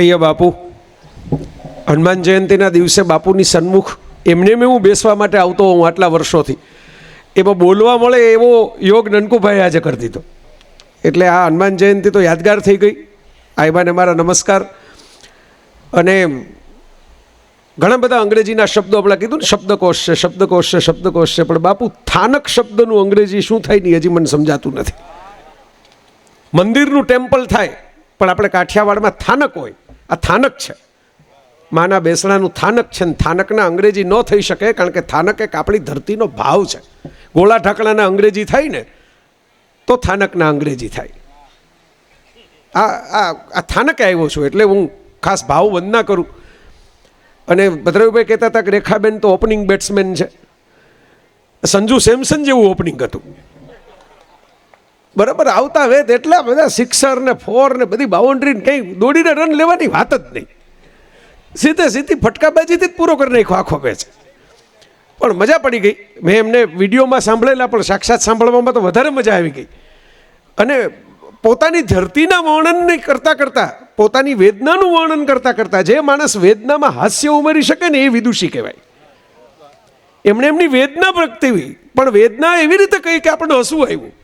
પ્રિય બાપુ, હનુમાન જયંતિના દિવસે બાપુની સન્મુખ એમને મેં હું બેસવા માટે આવતો હોઉં આટલા વર્ષોથી, એમાં બોલવા મળે એવો યોગ નનકુભાઈ આજે કરી દીધો. એટલે આ હનુમાન જયંતિ તો યાદગાર થઈ ગઈ. આઈબાને મારા નમસ્કાર. અને ઘણા બધા અંગ્રેજીના શબ્દો આપણે કીધું ને, શબ્દકોશ છે, શબ્દકોશ છે, શબ્દકોશ છે, પણ બાપુ થાનક શબ્દનું અંગ્રેજી શું થાય ને હજી મને સમજાતું નથી. મંદિરનું ટેમ્પલ થાય પણ આપણે કાઠિયાવાડમાં થાનક હોય. આ થાનક છે, માના બેસણાનું થાનક છે. ને થાનકના અંગ્રેજી ન થઈ શકે, કારણ કે થાનક એક આપણી ધરતીનો ભાવ છે. ગોળા ઢાકણાના અંગ્રેજી થાય ને તો થાનકના અંગ્રેજી થાય. આ થાનકે આવ્યો છું એટલે હું ખાસ ભાવ વંદના કરું. અને ભદ્રભાઈ કહેતા હતા કે રેખાબેન તો ઓપનિંગ બેટ્સમેન છે. સંજુ સેમસન જેવું ઓપનિંગ હતું. બરાબર, આવતા વેત એટલા બધા સિક્સર ને ફોર ને બધી બાઉન્ડ્રી કંઈ દોડીને રન લેવાની વાત જ નહીં. સીધી ફટકાબાજીથી જ પૂરો કરી નાખ્યો આખો મેચ. પણ મજા પડી ગઈ. મેં એમને વિડીયોમાં સાંભળેલા, પણ સાક્ષાત સાંભળવામાં તો વધારે મજા આવી ગઈ. અને પોતાની ધરતીના વર્ણન કરતાં કરતાં, પોતાની વેદનાનું વર્ણન કરતાં કરતાં, જે માણસ વેદનામાં હાસ્ય ઉમેરી શકે ને એ વિદુષી કહેવાય. એમણે એમની વેદના પ્રગટાવી, પણ વેદના એવી રીતે કહી કે આપણને હસવું આવ્યું.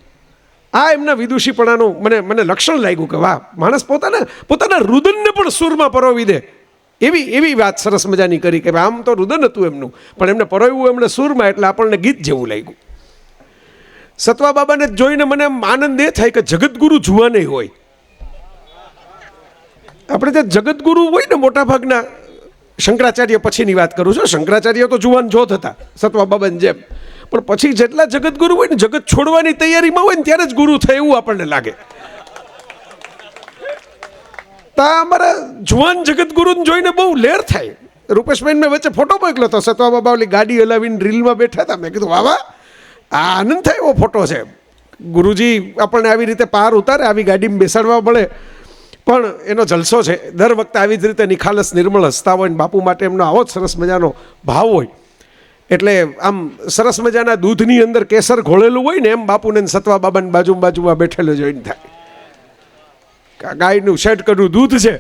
આ એમના વિદુષીપણાનું મને લક્ષણ લાગ્યું કે વાહ, માણસ પોતાના રુદનને પણ સૂરમાં પરોવી દે એવી વાત સરસ મજાની કરી. કે આમ તો રુદન હતું એમનું, પણ એમને પરોવ્યું એમણે સૂરમાં, એટલે આપણને ગીત જેવું લાગ્યું. સતવા બાબાને જોઈને મને આનંદ એ થાય કે જગતગુરુ જુવાને હોય. આપણે ત્યાં જગતગુરુ હોય ને, મોટા ભાગના શંકરાચાર્ય પછીની વાત કરું છું. શંકરાચાર્ય તો જુવાન જોત હતા સતવા બાબાની જેમ, પણ પછી જેટલા જગતગુરુ હોય ને, જગત છોડવાની તૈયારીમાં હોય ને ત્યારે જ ગુરુ થાય એવું આપણને લાગે. તો અમારા જુવાન જગતગુરુને જોઈને બહુ લેર થાય. રૂપેશભાઈ મેં વચ્ચે ફોટો મોકલ્યો હતો, સતવા બાબા ઓલી ગાડી હલાવીને રીલમાં બેઠા હતા. મેં કીધું વાહ, આ આનંદ થાય એવો ફોટો છે. ગુરુજી આપણને આવી રીતે પાર ઉતારે, આવી ગાડીમાં બેસાડવા મળે, પણ એનો જલસો છે. દર વખતે આવી જ રીતે નિખાલસ નિર્મળ હસતા હોય ને બાપુ માટે એમનો આવો જ સરસ મજાનો ભાવ હોય. એટલે આમ સરસ મજાના દૂધની અંદર કેસર ઘોળેલું હોય ને, એમ બાપુને સતવા બાબાની બાજુમાં બેઠેલો જોઈને થાય. ગાયનું શેડ કર્યું દૂધ છે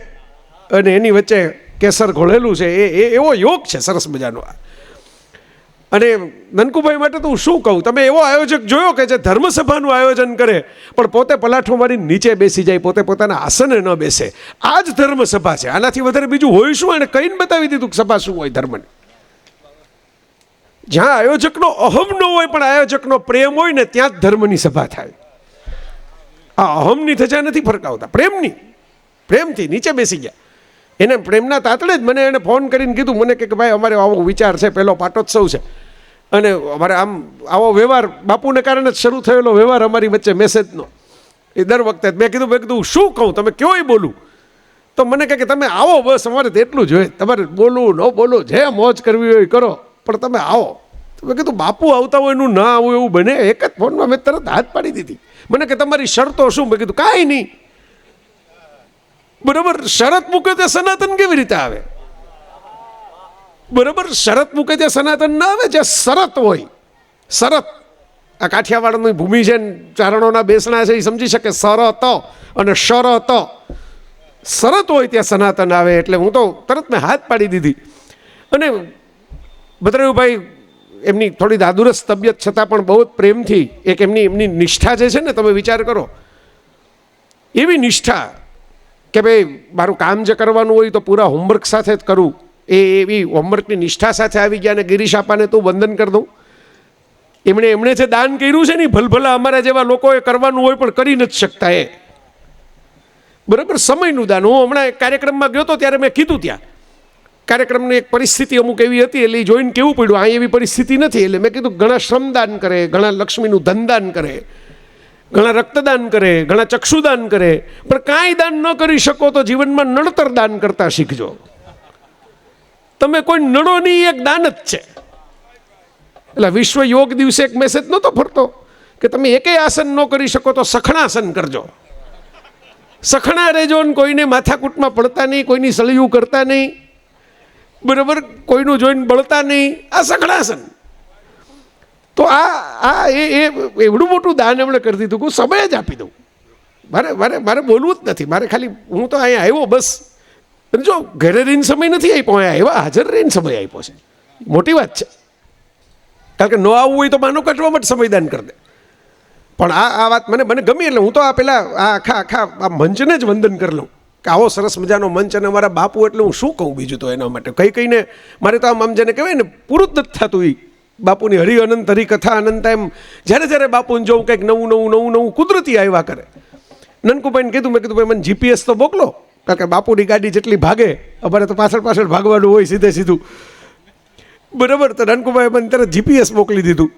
અને એની વચ્ચે કેસર ઘોળેલું છે. એ એવો યોગ છે સરસ મજાનો. અને નનકુભાઈ માટે તો હું શું કહું, તમે એવો આયોજક જોયો કે જે ધર્મસભાનું આયોજન કરે પણ પોતે પલાઠો મારી નીચે બેસી જાય, પોતે પોતાના આસને ન બેસે. આ જ ધર્મસભા છે. આનાથી વધારે બીજું હોય શું? એને કહીને બતાવી દીધું કે સભા શું હોય ધર્મની. જ્યાં આયોજકનો અહમ ન હોય પણ આયોજકનો પ્રેમ હોય ને, ત્યાં જ ધર્મની સભા થાય. આ અહમની ધજા નથી ફરકાવતા, પ્રેમથી નીચે બેસી ગયા. એને પ્રેમના તાતડે જ મને એને ફોન કરીને કીધું, મને કે ભાઈ અમારે આવો વિચાર છે, પહેલો પાટોત્સવ છે અને અમારે આમ આવો વ્યવહાર બાપુને કારણે જ શરૂ થયેલો વ્યવહાર અમારી વચ્ચે મેસેજનો. એ દર વખતે મેં કીધું શું કહું, તમે કયોય બોલું. તો મને કહે કે તમે આવો, બસ અમારે તો એટલું જ હોય. તમારે બોલવું ન બોલવું, જે મોજ કરવી હોય કરો, પણ તમે આવો. તો મેં કીધું બાપુ આવતા હોય એનું ના આવું એવું બને? એક જ ફોનમાં મેં તરત હાથ પાડી દીધી. મને કે તમારી શરતો શું? મેં કીધું કાંઈ નહીં. બરાબર, શરત મૂકે તે સનાતન કેવી રીતે આવે? બરાબર, શરત મૂકે તે સનાતન ના આવે. જે શરત હોય, શરત, આ કાઠિયાવાડની ભૂમિ છે, ચારણોના બેસણા છે, એ સમજી શકે. શરત અને શરત, શરત હોય ત્યાં સનાતન આવે. એટલે હું તો તરત મેં હાથ પાડી દીધી. અને ભદ્રભાઈ એમની થોડી દાદુરસ તબિયત છતાં પણ બહુ જ પ્રેમથી એક એમની નિષ્ઠા જે છે ને, તમે વિચાર કરો, એવી નિષ્ઠા કે ભાઈ મારું કામ જે કરવાનું હોય તો પૂરા હોમવર્ક સાથે જ કરું. એવી હોમવર્કની નિષ્ઠા સાથે આવી ગયા. અને ગિરીશ આપાને તું વંદન કરી દઉં. એમણે જે દાન કર્યું છે ને, ભલભલા અમારા જેવા લોકોએ કરવાનું હોય પણ કરી નથી શકતા. એ બરાબર સમયનું દાન. હું હમણાં એક કાર્યક્રમમાં ગયો હતો ત્યારે મેં કીધું, ત્યાં કાર્યક્રમની એક પરિસ્થિતિ અમુક એવી હતી, એટલે જોઈને કેવું પડ્યું આ એવી પરિસ્થિતિ નથી. એટલે મેં કીધું ઘણા શ્રમદાન કરે, ઘણા લક્ષ્મીનું ધનદાન કરે, ઘણા રક્તદાન કરે, ઘણા ચક્ષુદાન કરે, પણ કાંઈ દાન ન કરી શકો તો જીવનમાં નડતર દાન કરતા શીખજો. તમે કોઈ નડો નહીં, એક દાન જ છે. એટલે વિશ્વ યોગ દિવસે એક મેસેજ નહોતો ફરતો કે તમે એકેય આસન ન કરી શકો તો સખણાસન કરજો. સખણા રહેજો ને કોઈને માથાકૂટમાં પડતા નહીં, કોઈની સળિયું કરતા નહીં, બરાબર, કોઈનું જોઈને બળતા નહીં. આ સખણાસન. તો આ એવડું મોટું દાન એમણે કરી દીધું કે સમય જ આપી દઉં. મારે બોલવું જ નથી. મારે ખાલી હું તો અહીંયા આવ્યો બસ જો ઘરે રહીને સમય નથી આપ્યો, અહીંયા એવા હાજર રહીને સમય આપ્યો છે, મોટી વાત છે. કારણ કે ન આવવું હોય તો માનો કાઢવા માટે સમયદાન કરી દે. પણ આ વાત મને ગમી, એટલે હું તો આ પેલા આખા આ મંચને જ વંદન કરી લઉં કે આવો સરસ મજાનો મંચ અને મારા બાપુ, એટલે હું શું કહું બીજું તો એના માટે કહીને મારે તો આમ જેને કહેવાય ને પૂરું જ નથી થતું. એ બાપુની હરિ અનંત હરિ કથા અનંત, એમ જ્યારે બાપુને જોઉં કંઈક નવું કુદરતી આવ્યા કરે. નનકુભાઈને કીધું, મેં કીધું ભાઈ મને જીપીએસ તો મોકલો, કારણ કે બાપુની ગાડી જેટલી ભાગે અમારે તો પાછળ ભાગવાનું હોય સીધું. બરાબર, તો નનકુભાઈ મને તરત જીપીએસ મોકલી દીધું.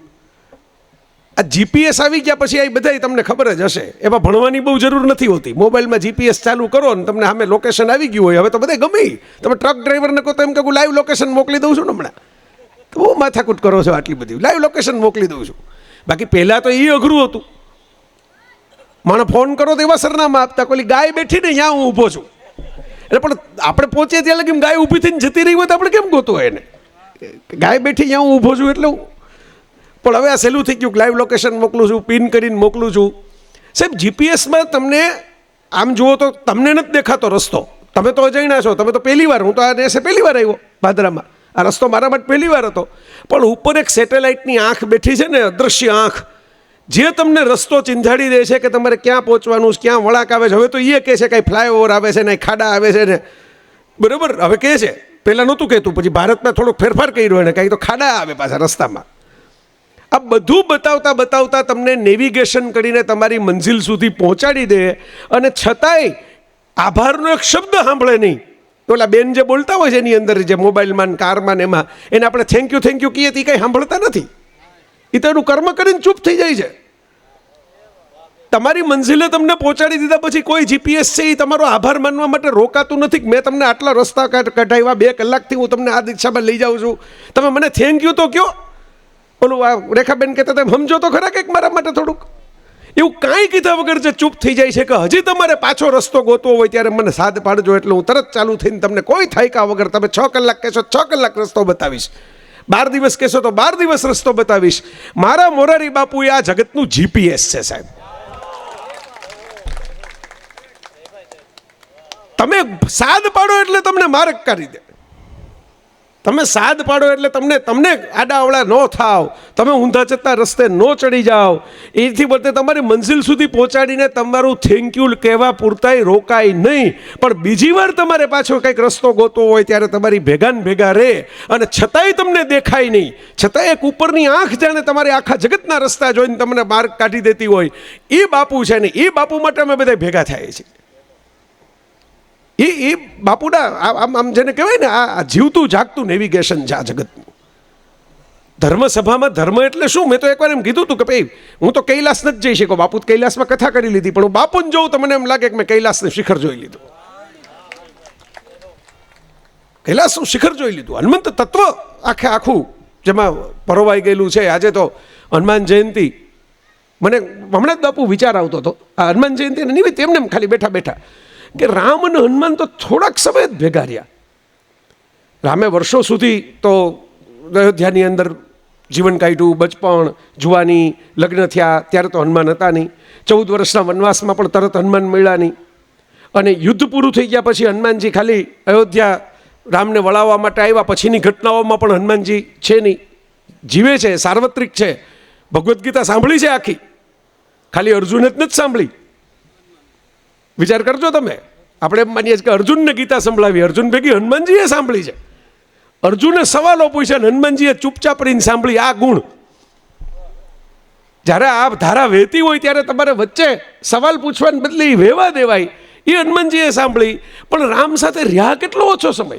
આ જીપીએસ આવી ગયા પછી આ બધાય તમને ખબર જ હશે, એમાં ભણવાની બહુ જરૂર નથી હોતી. મોબાઈલમાં જીપીએસ ચાલુ કરો ને તમને સામે લોકેશન આવી ગયું હોય. હવે તો બધા ગમે, તમે ટ્રક ડ્રાઈવરને કહો તો એમ કે હું લાઈવ લોકેશન મોકલી દઉં છું ને હમણાં, તો બહુ માથાકૂટ કરો છો આટલી બધી, લાઈવ લોકેશન મોકલી દઉં છું. બાકી પહેલાં તો એ અઘરું હતું. મને ફોન કરો તો એવા સરનામા આપતા, કોઈ ગાય બેઠી ને ત્યાં હું ઊભો છું, એટલે પણ આપણે પહોંચીએ ત્યાં લગી ગાય ઊભી થઈને જતી રહી હોય તો આપણે કેમ ગોતું હોય એને, ગાય બેઠી ત્યાં હું ઊભો છું એટલે. પણ હવે આ સહેલું થઈ ગયું, લાઈવ લોકેશન મોકલું છું, પિન કરીને મોકલું છું. સાહેબ જીપીએસમાં તમને આમ જુઓ તો તમને નથી દેખાતો રસ્તો, તમે તો અજાણ્યા છો, તમે તો પહેલી વાર, હું તો આ દેશે પહેલી વાર આવ્યો ભાદરામાં, આ રસ્તો મારા માટે પહેલી વાર હતો. પણ ઉપર એક સેટેલાઇટની આંખ બેઠી છે ને, અદૃશ્ય આંખ, જે તમને રસ્તો ચીંધાડી દે છે કે તમારે ક્યાં પહોંચવાનું છે, ક્યાં વળાંક આવે છે. હવે તો એ કહે છે કાંઈ ફ્લાયઓવર આવે છે ને ખાડા આવે છે ને, બરાબર હવે કહે છે, પહેલાં નહોતું કહેતું, પછી ભારતમાં થોડોક ફેરફાર કર્યો એને, કાંઈ તો ખાડા આવે પાછા રસ્તામાં. આ બધું બતાવતા તમને નેવિગેશન કરીને તમારી મંજિલ સુધી પહોંચાડી દે, અને છતાંય આભારનો એક શબ્દ સાંભળે નહીં. ઓલા બેન જે બોલતા હોય છે એની અંદર, જે મોબાઈલમાં કારમાં એમાં, એને આપણે થેન્ક યુ કહીએ તો એ કંઈ સાંભળતા નથી. એ તો એનું કર્મ કરીને ચૂપ થઈ જાય છે. તમારી મંજિલે તમને પહોંચાડી દીધા પછી કોઈ જીપીએસ છે એ તમારો આભાર માનવા માટે રોકાતું નથી. મેં તમને આટલા રસ્તા કઢાવ્યા, 2 કલાકથી હું તમને આ દિશામાં લઈ જાઉં છું, તમે મને થેન્ક યુ તો કહો. ઓલું આ રેખાબેન કહેતા તમે સમજો તો ખરા કંઈક મારા માટે થોડુંક. એવું કાંઈ કીધા વગર જે ચૂપ થઈ જાય છે કે હજી તમારે પાછો રસ્તો ગોતવો હોય ત્યારે મને સાથ પાડજો, એટલે હું તરત ચાલુ થઈને તમને કોઈ થાયકા વગર, તમે 6 કલાક કહેશો 6 કલાક રસ્તો બતાવીશ, 12 દિવસ કહેશો તો 12 દિવસ રસ્તો બતાવીશ. મારા મોરારી બાપુ એ આ જગતનું જીપીએસ છે સાહેબ. તમે સાદ પાડો એટલે તમને માર્ગ કરી દે, તમે સાદ પાડો એટલે તમને આડાઅવળા ન થાવ, તમે ઊંધા જતા રસ્તે ન ચડી જાઓ. એથી બદલે તમારી મંજિલ સુધી પહોંચાડીને તમારું થેન્ક યુ કહેવા પૂરતાય રોકાય નહીં, પણ બીજી વાર તમારે પાછો કંઈક રસ્તો ગોતવો હોય ત્યારે તમારી ભેગા રહે, અને છતાંય તમને દેખાય નહીં, છતાંય એક ઉપરની આંખ જાણે તમારે આખા જગતના રસ્તા જોઈને તમને માર્ગ કાઢી દેતી હોય. એ બાપુ છે ને, એ બાપુ માટે અમે બધા ભેગા થયા છીએ. એ બાપુના આમ જેને કહેવાય ને, આ જીવતું જાગતું નેવિગેશન છે આ જગતનું. ધર્મસભામાં ધર્મ એટલે શું, મેં તો એકવાર એમ કીધું હતું કે ભાઈ હું તો કૈલાસ નથી જઈ શક્યો, બાપુ કૈલાસમાં કથા કરી લીધી, પણ હું બાપુને જોઉં તો મને એમ લાગે કે મેં કૈલાસનું શિખર જોઈ લીધું, કૈલાસનું શિખર જોઈ લીધું. હનુમંત તત્વ આખું જેમાં પરોવાઈ ગયેલું છે. આજે તો હનુમાન જયંતિ, મને હમણાં જ બાપુ વિચાર આવતો હતો, આ હનુમાન જયંતિને નિમિત્તે એમને ખાલી બેઠા કે રામ અને હનુમાન તો થોડાક સમય જ ભેગા રહ્યા. રામે વર્ષો સુધી તો અયોધ્યાની અંદર જીવન કાઢ્યું, બચપણ, જુવાની, લગ્ન થયા ત્યારે તો હનુમાન હતા નહીં. 14 વર્ષના વનવાસમાં પણ તરત હનુમાન મળ્યા નહીં. અને યુદ્ધ પૂરું થઈ ગયા પછી હનુમાનજી ખાલી અયોધ્યા રામને વળાવવા માટે આવ્યા, પછીની ઘટનાઓમાં પણ હનુમાનજી છે નહીં, જીવે છે, સાર્વત્રિક છે. ભગવદ્ ગીતા સાંભળી છે આખી, ખાલી અર્જુને જ નથી સાંભળી. વિચાર કરજો તમે, આપણે એમ માનીએ કે અર્જુનને ગીતા સંભળાવી, અર્જુન ભેગી હનુમાનજીએ સાંભળી છે. અર્જુને સવાલો પૂછ્યા ને હનુમાનજીએ ચૂપચાપ રહીને સાંભળી. આ ગુણ, જ્યારે આ ધારા વહેતી હોય ત્યારે તમારે વચ્ચે સવાલ પૂછવાને બદલે વહેવા દેવાય, એ હનુમાનજીએ સાંભળી. પણ રામ સાથે રહ્યા કેટલો ઓછો સમય,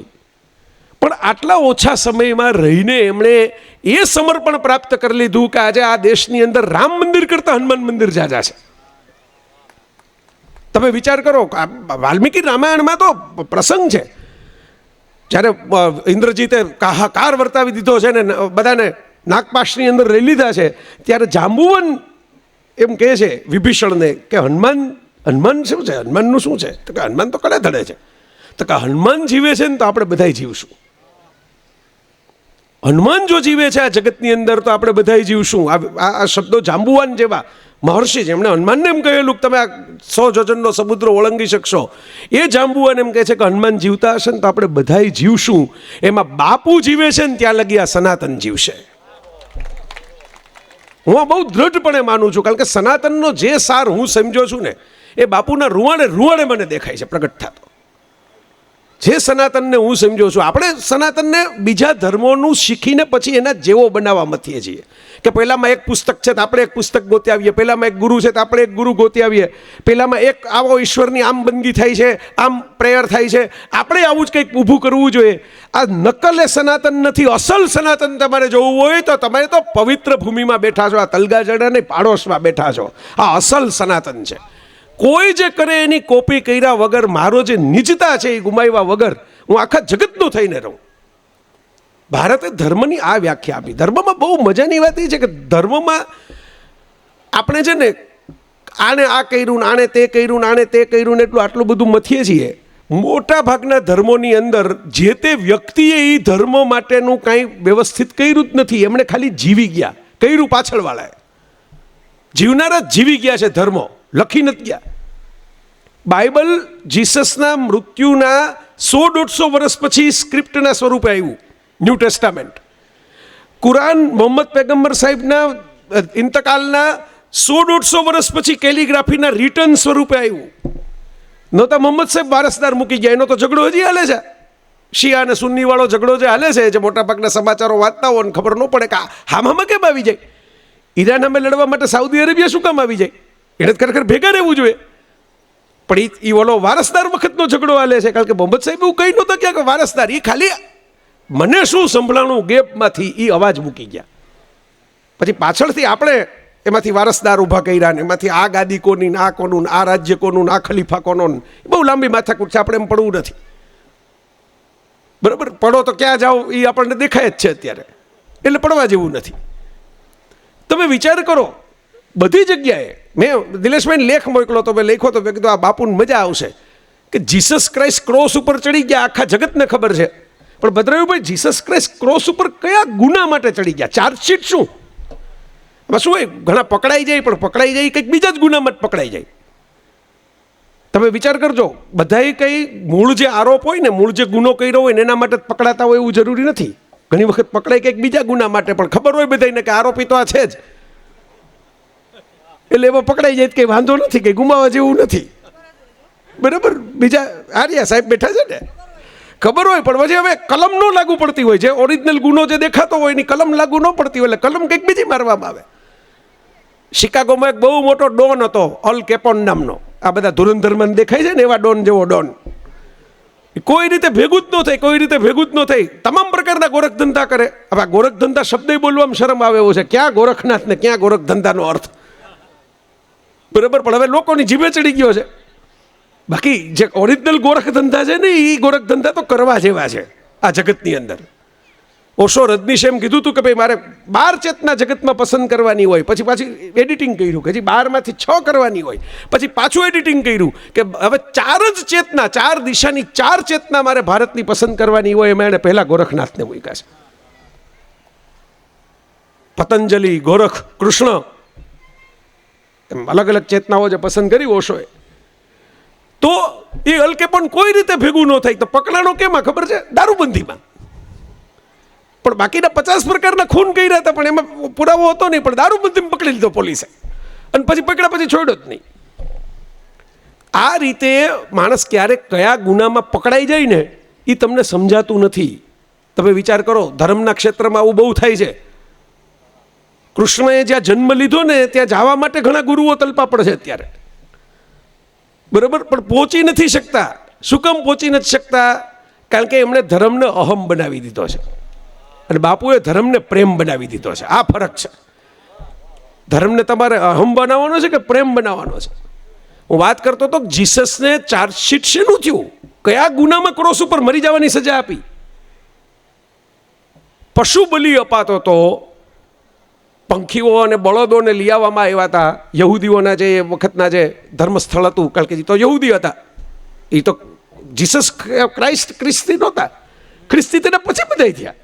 પણ આટલા ઓછા સમયમાં રહીને એમણે એ સમર્પણ પ્રાપ્ત કરી લીધું કે આજે આ દેશની અંદર રામ મંદિર કરતાં હનુમાન મંદિર જાજા છે. તમે વિચાર કરો, વાલ્મીકી રામાયણમાં તો પ્રસંગ છે જ્યારે ઇન્દ્રજીતે કાર વર્તાવી દીધો છે ને બધાને નાગપાશની અંદર લઈ લીધા છે, ત્યારે જાંબુવન એમ કહે છે વિભીષણને કે હનુમાન શું છે, હનુમાનનું શું છે? તો કે હનુમાન તો કડે ધડે છે. તો કે હનુમાન જીવે છે ને તો આપણે બધા જીવશું. હનુમાન જો જીવે છે આ જગતની અંદર તો આપણે બધા જીવશું. આ શબ્દો જાંબુવાન જેવા મહર્ષિ જેમણે હનુમાનને એમ કહેલું કે તમે આ 100 જોજનનો સમુદ્ર ઓળંગી શકશો, એ જાંબુવાને એમ કહે છે કે હનુમાન જીવતા હશે ને તો આપણે બધાય જીવશું, એમાં બાપુ જીવે છે ને ત્યાં લગી આ સનાતન જીવશે. હું આ બહુ દ્રઢપણે માનું છું, કારણ કે સનાતનનો જે સાર હું સમજો છું ને એ બાપુના રૂવાડે મને દેખાય છે પ્રગટ થતો. જે સનાતનને હું સમજો છું, આપણે સનાતનને બીજા ધર્મોનું શીખીને પછી એના જેવો બનાવવા મથીએ છીએ કે પહેલામાં એક પુસ્તક છે તો આપણે એક પુસ્તક ગોતી આવીએ, પહેલામાં એક ગુરુ છે તો આપણે એક ગુરુ ગોતી આવીએ, પહેલામાં એક આવો ઈશ્વરની આમ બંદગી થાય છે, આમ પ્રેયર થાય છે, આપણે આવું જ કંઈક ઊભું કરવું જોઈએ. આ નકલ એ સનાતન નથી. અસલ સનાતન તમારે જોવું હોય તો તમે તો પવિત્ર ભૂમિમાં બેઠા છો, આ તલગાજડા નહીં પાડોશમાં બેઠા છો. આ અસલ સનાતન છે. કોઈ જે કરે એની કોપી કર્યા વગર, મારો જે નિજતા છે એ ગુમાવ્યા વગર હું આખા જગતનો થઈને રહું. ભારતે ધર્મની આ વ્યાખ્યા આપી. ધર્મમાં બહુ મજાની વાત એ છે કે ધર્મમાં આપણે છે ને આને આ કર્યું, આને તે કર્યું, આને તે કર્યું ને આટલું બધું મથીએ છીએ. મોટા ભાગના ધર્મોની અંદર જે તે વ્યક્તિએ એ ધર્મ માટેનું કાંઈ વ્યવસ્થિત કર્યું જ નથી. એમણે ખાલી જીવી ગયા. કર્યું પાછળવાળાએ. જીવનારા જ જીવી ગયા છે, ધર્મો લખી નથી ગયા. બાઇબલ જીસસના મૃત્યુના 100-150 વર્ષ પછી સ્ક્રિપ્ટના સ્વરૂપે આવ્યું, ન્યૂ ટેસ્ટામેન્ટ. કુરાન મોહમ્મદ પૈગંબર સાહેબના ઇંતકાલના 100-150 વર્ષ પછી કેલિગ્રાફીના રિટર્ન સ્વરૂપે આવ્યું. નહોતા મોહમ્મદ સાહેબ વારસદાર મૂકી ગયા. એનો તો ઝઘડો હજી હાલે છે. શિયા અને સુન્ની વાળો ઝઘડો જે હાલે છે, જે મોટાભાગના સમાચારો વાંચતા હોય ને ખબર ન પડે કે હામાં કેમ આવી જાય. ઈરાન સામે લડવા માટે સાઉદી અરેબિયા શું કામ આવી જાય? એને ખરેખર ભેગા રહેવું જોઈએ. પણ એ ઓલો વારસદાર વખતનો ઝઘડો હાલે છે, કારણ કે મોહમ્મદ સાહેબ એવું કહી નહોતા કે વારસદાર. એ ખાલી મને શું સંભળાણું ગેપમાંથી એ અવાજ મૂકી ગયા. પછી પાછળથી આપણે એમાંથી વારસદાર ઊભા કર્યા ને એમાંથી આ ગાદી કોની, આ કોનું, આ રાજ્ય કોનું, આ ખલીફા કોનો. બહુ લાંબી માથાકૂટ છે, આપણે એમ પડવું નથી. બરાબર, પડો તો ક્યાં જાઓ એ આપણને દેખાય જ છે અત્યારે, એટલે પડવા જેવું નથી. તમે વિચાર કરો, બધી જગ્યાએ મેં દિલેશભાઈ લેખ મોકલો તો મેં લખ્યો તો મેં કીધું આ બાપુને મજા આવશે કે જીસસ ક્રાઇસ્ટ ક્રોસ ઉપર ચડી ગયા, આખા જગતને ખબર છે. પણ ભદ્રાયુભાઈ, જીસસ ક્રાઇસ્ટ ક્રોસ ઉપર કયા ગુના માટે ચડી ગયા? ચાર્જશીટ શું? એમાં શું હોય? ઘણા પકડાઈ જાય, પણ પકડાઈ જાય કંઈક બીજા જ ગુનામાં જ પકડાઈ જાય. તમે વિચાર કરજો, બધાએ કંઈ મૂળ જે આરોપ હોય ને, મૂળ જે ગુનો કર્યો હોય ને એના માટે જ પકડાતા હોય એવું જરૂરી નથી. ઘણી વખત પકડાય કંઈક બીજા ગુના માટે, પણ ખબર હોય બધાને કે આરોપી તો આ છે જ, એટલે એમાં પકડાઈ જાય કંઈ વાંધો નથી, કંઈ ગુમાવા જેવું નથી. બરાબર, બીજા આર્યા સાહેબ બેઠા છે ને, ખબર હોય પણ પછી હવે કલમ ન લાગુ પડતી હોય. જે ઓરિજિનલ ગુનો જે દેખાતો હોય એની કલમ લાગુ ન પડતી હોય, એટલે કલમ કંઈક બીજી મારવામાં આવે. શિકાગોમાં એક બહુ મોટો ડોન હતો, અલ કેપોન નામનો. આ બધા ધુરંધરમાં દેખાય છે ને એવા ડોન જેવો ડોન. કોઈ રીતે ભેગું જ ન થાય, કોઈ રીતે ભેગું જ ન થાય. તમામ પ્રકારના ગોરખ ધંધા કરે. હવે આ ગોરખ ધંધા શબ્દ બોલવામાં શરમ આવે એવો છે. ક્યાં ગોરખનાથ ને ક્યાં ગોરખ ધંધાનો અર્થ? બરાબર, પણ હવે લોકોની જીભે ચડી ગયો છે. બાકી જે ઓરિજિનલ ગોરખ ધંધા છે ને એ ગોરખ ધંધા તો કરવા જેવા છે આ જગતની અંદર. ઓશો રજનીશે એમ કીધું હતું કે ભાઈ મારે 12 ચેતના જગતમાં પસંદ કરવાની હોય, પછી પાછી એડિટિંગ કર્યું કે હજી 12માંથી 6 કરવાની હોય, પછી પાછું એડિટિંગ કર્યું કે હવે 4 જ ચેતના, 4 દિશાની 4 ચેતના મારે ભારતની પસંદ કરવાની હોય. એમાં એણે પહેલા ગોરખનાથને મૂક્યા છે. પતંજલિ, ગોરખ, કૃષ્ણ, એમ અલગ અલગ ચેતનાઓ જે પસંદ કરી ઓશોએ. તો એ હલકે પણ કોઈ રીતે ભેગું ન થાય. તો પકડાણો કેમાં ખબર છે? દારૂબંધીમાં. પણ બાકીના 50 પ્રકારના ખૂન કર્યા હતા, પણ એમાં પુરાવો હતો નહીં, પણ દારૂબંધીમાં પકડી લીધો પોલીસે, અને પછી પકડ્યા પછી છોડ્યો જ નહીં. આ રીતે માણસ ક્યારેક કયા ગુનામાં પકડાઈ જાય ને એ તમને સમજાતું નથી. તમે વિચાર કરો, ધર્મના ક્ષેત્રમાં આવું બહુ થાય છે. કૃષ્ણએ જ્યાં જન્મ લીધો ને ત્યાં જવા માટે ઘણા ગુરુઓ તલપા પડે છે અત્યારે. બરાબર, પણ પહોંચી નથી શકતા. શું કામ પહોંચી નથી શકતા? કારણ કે એમણે ધર્મને અહમ બનાવી દીધો છે, અને બાપુએ ધર્મને પ્રેમ બનાવી દીધો છે. આ ફરક છે. ધર્મને તમારે અહમ બનાવવાનો છે કે પ્રેમ બનાવવાનો છે? હું વાત કરતો હતો જીસસને ચાર્જશીટ શેનું થયું? કયા ગુનામાં ક્રોસ ઉપર મરી જવાની સજા આપી? પશુ બલિ અપાતો તો, પંખીઓ અને બળદોને લઈ આવવામાં આવ્યા હતા યહૂદીઓના જે વખતના જે ધર્મસ્થળ હતું, કારણ કે એ તો યહૂદી હતા. એ તો જીસસ ક્રાઇસ્ટ ખ્રિસ્તી નહોતા. ખ્રિસ્તી તેના પછી બધા થયા.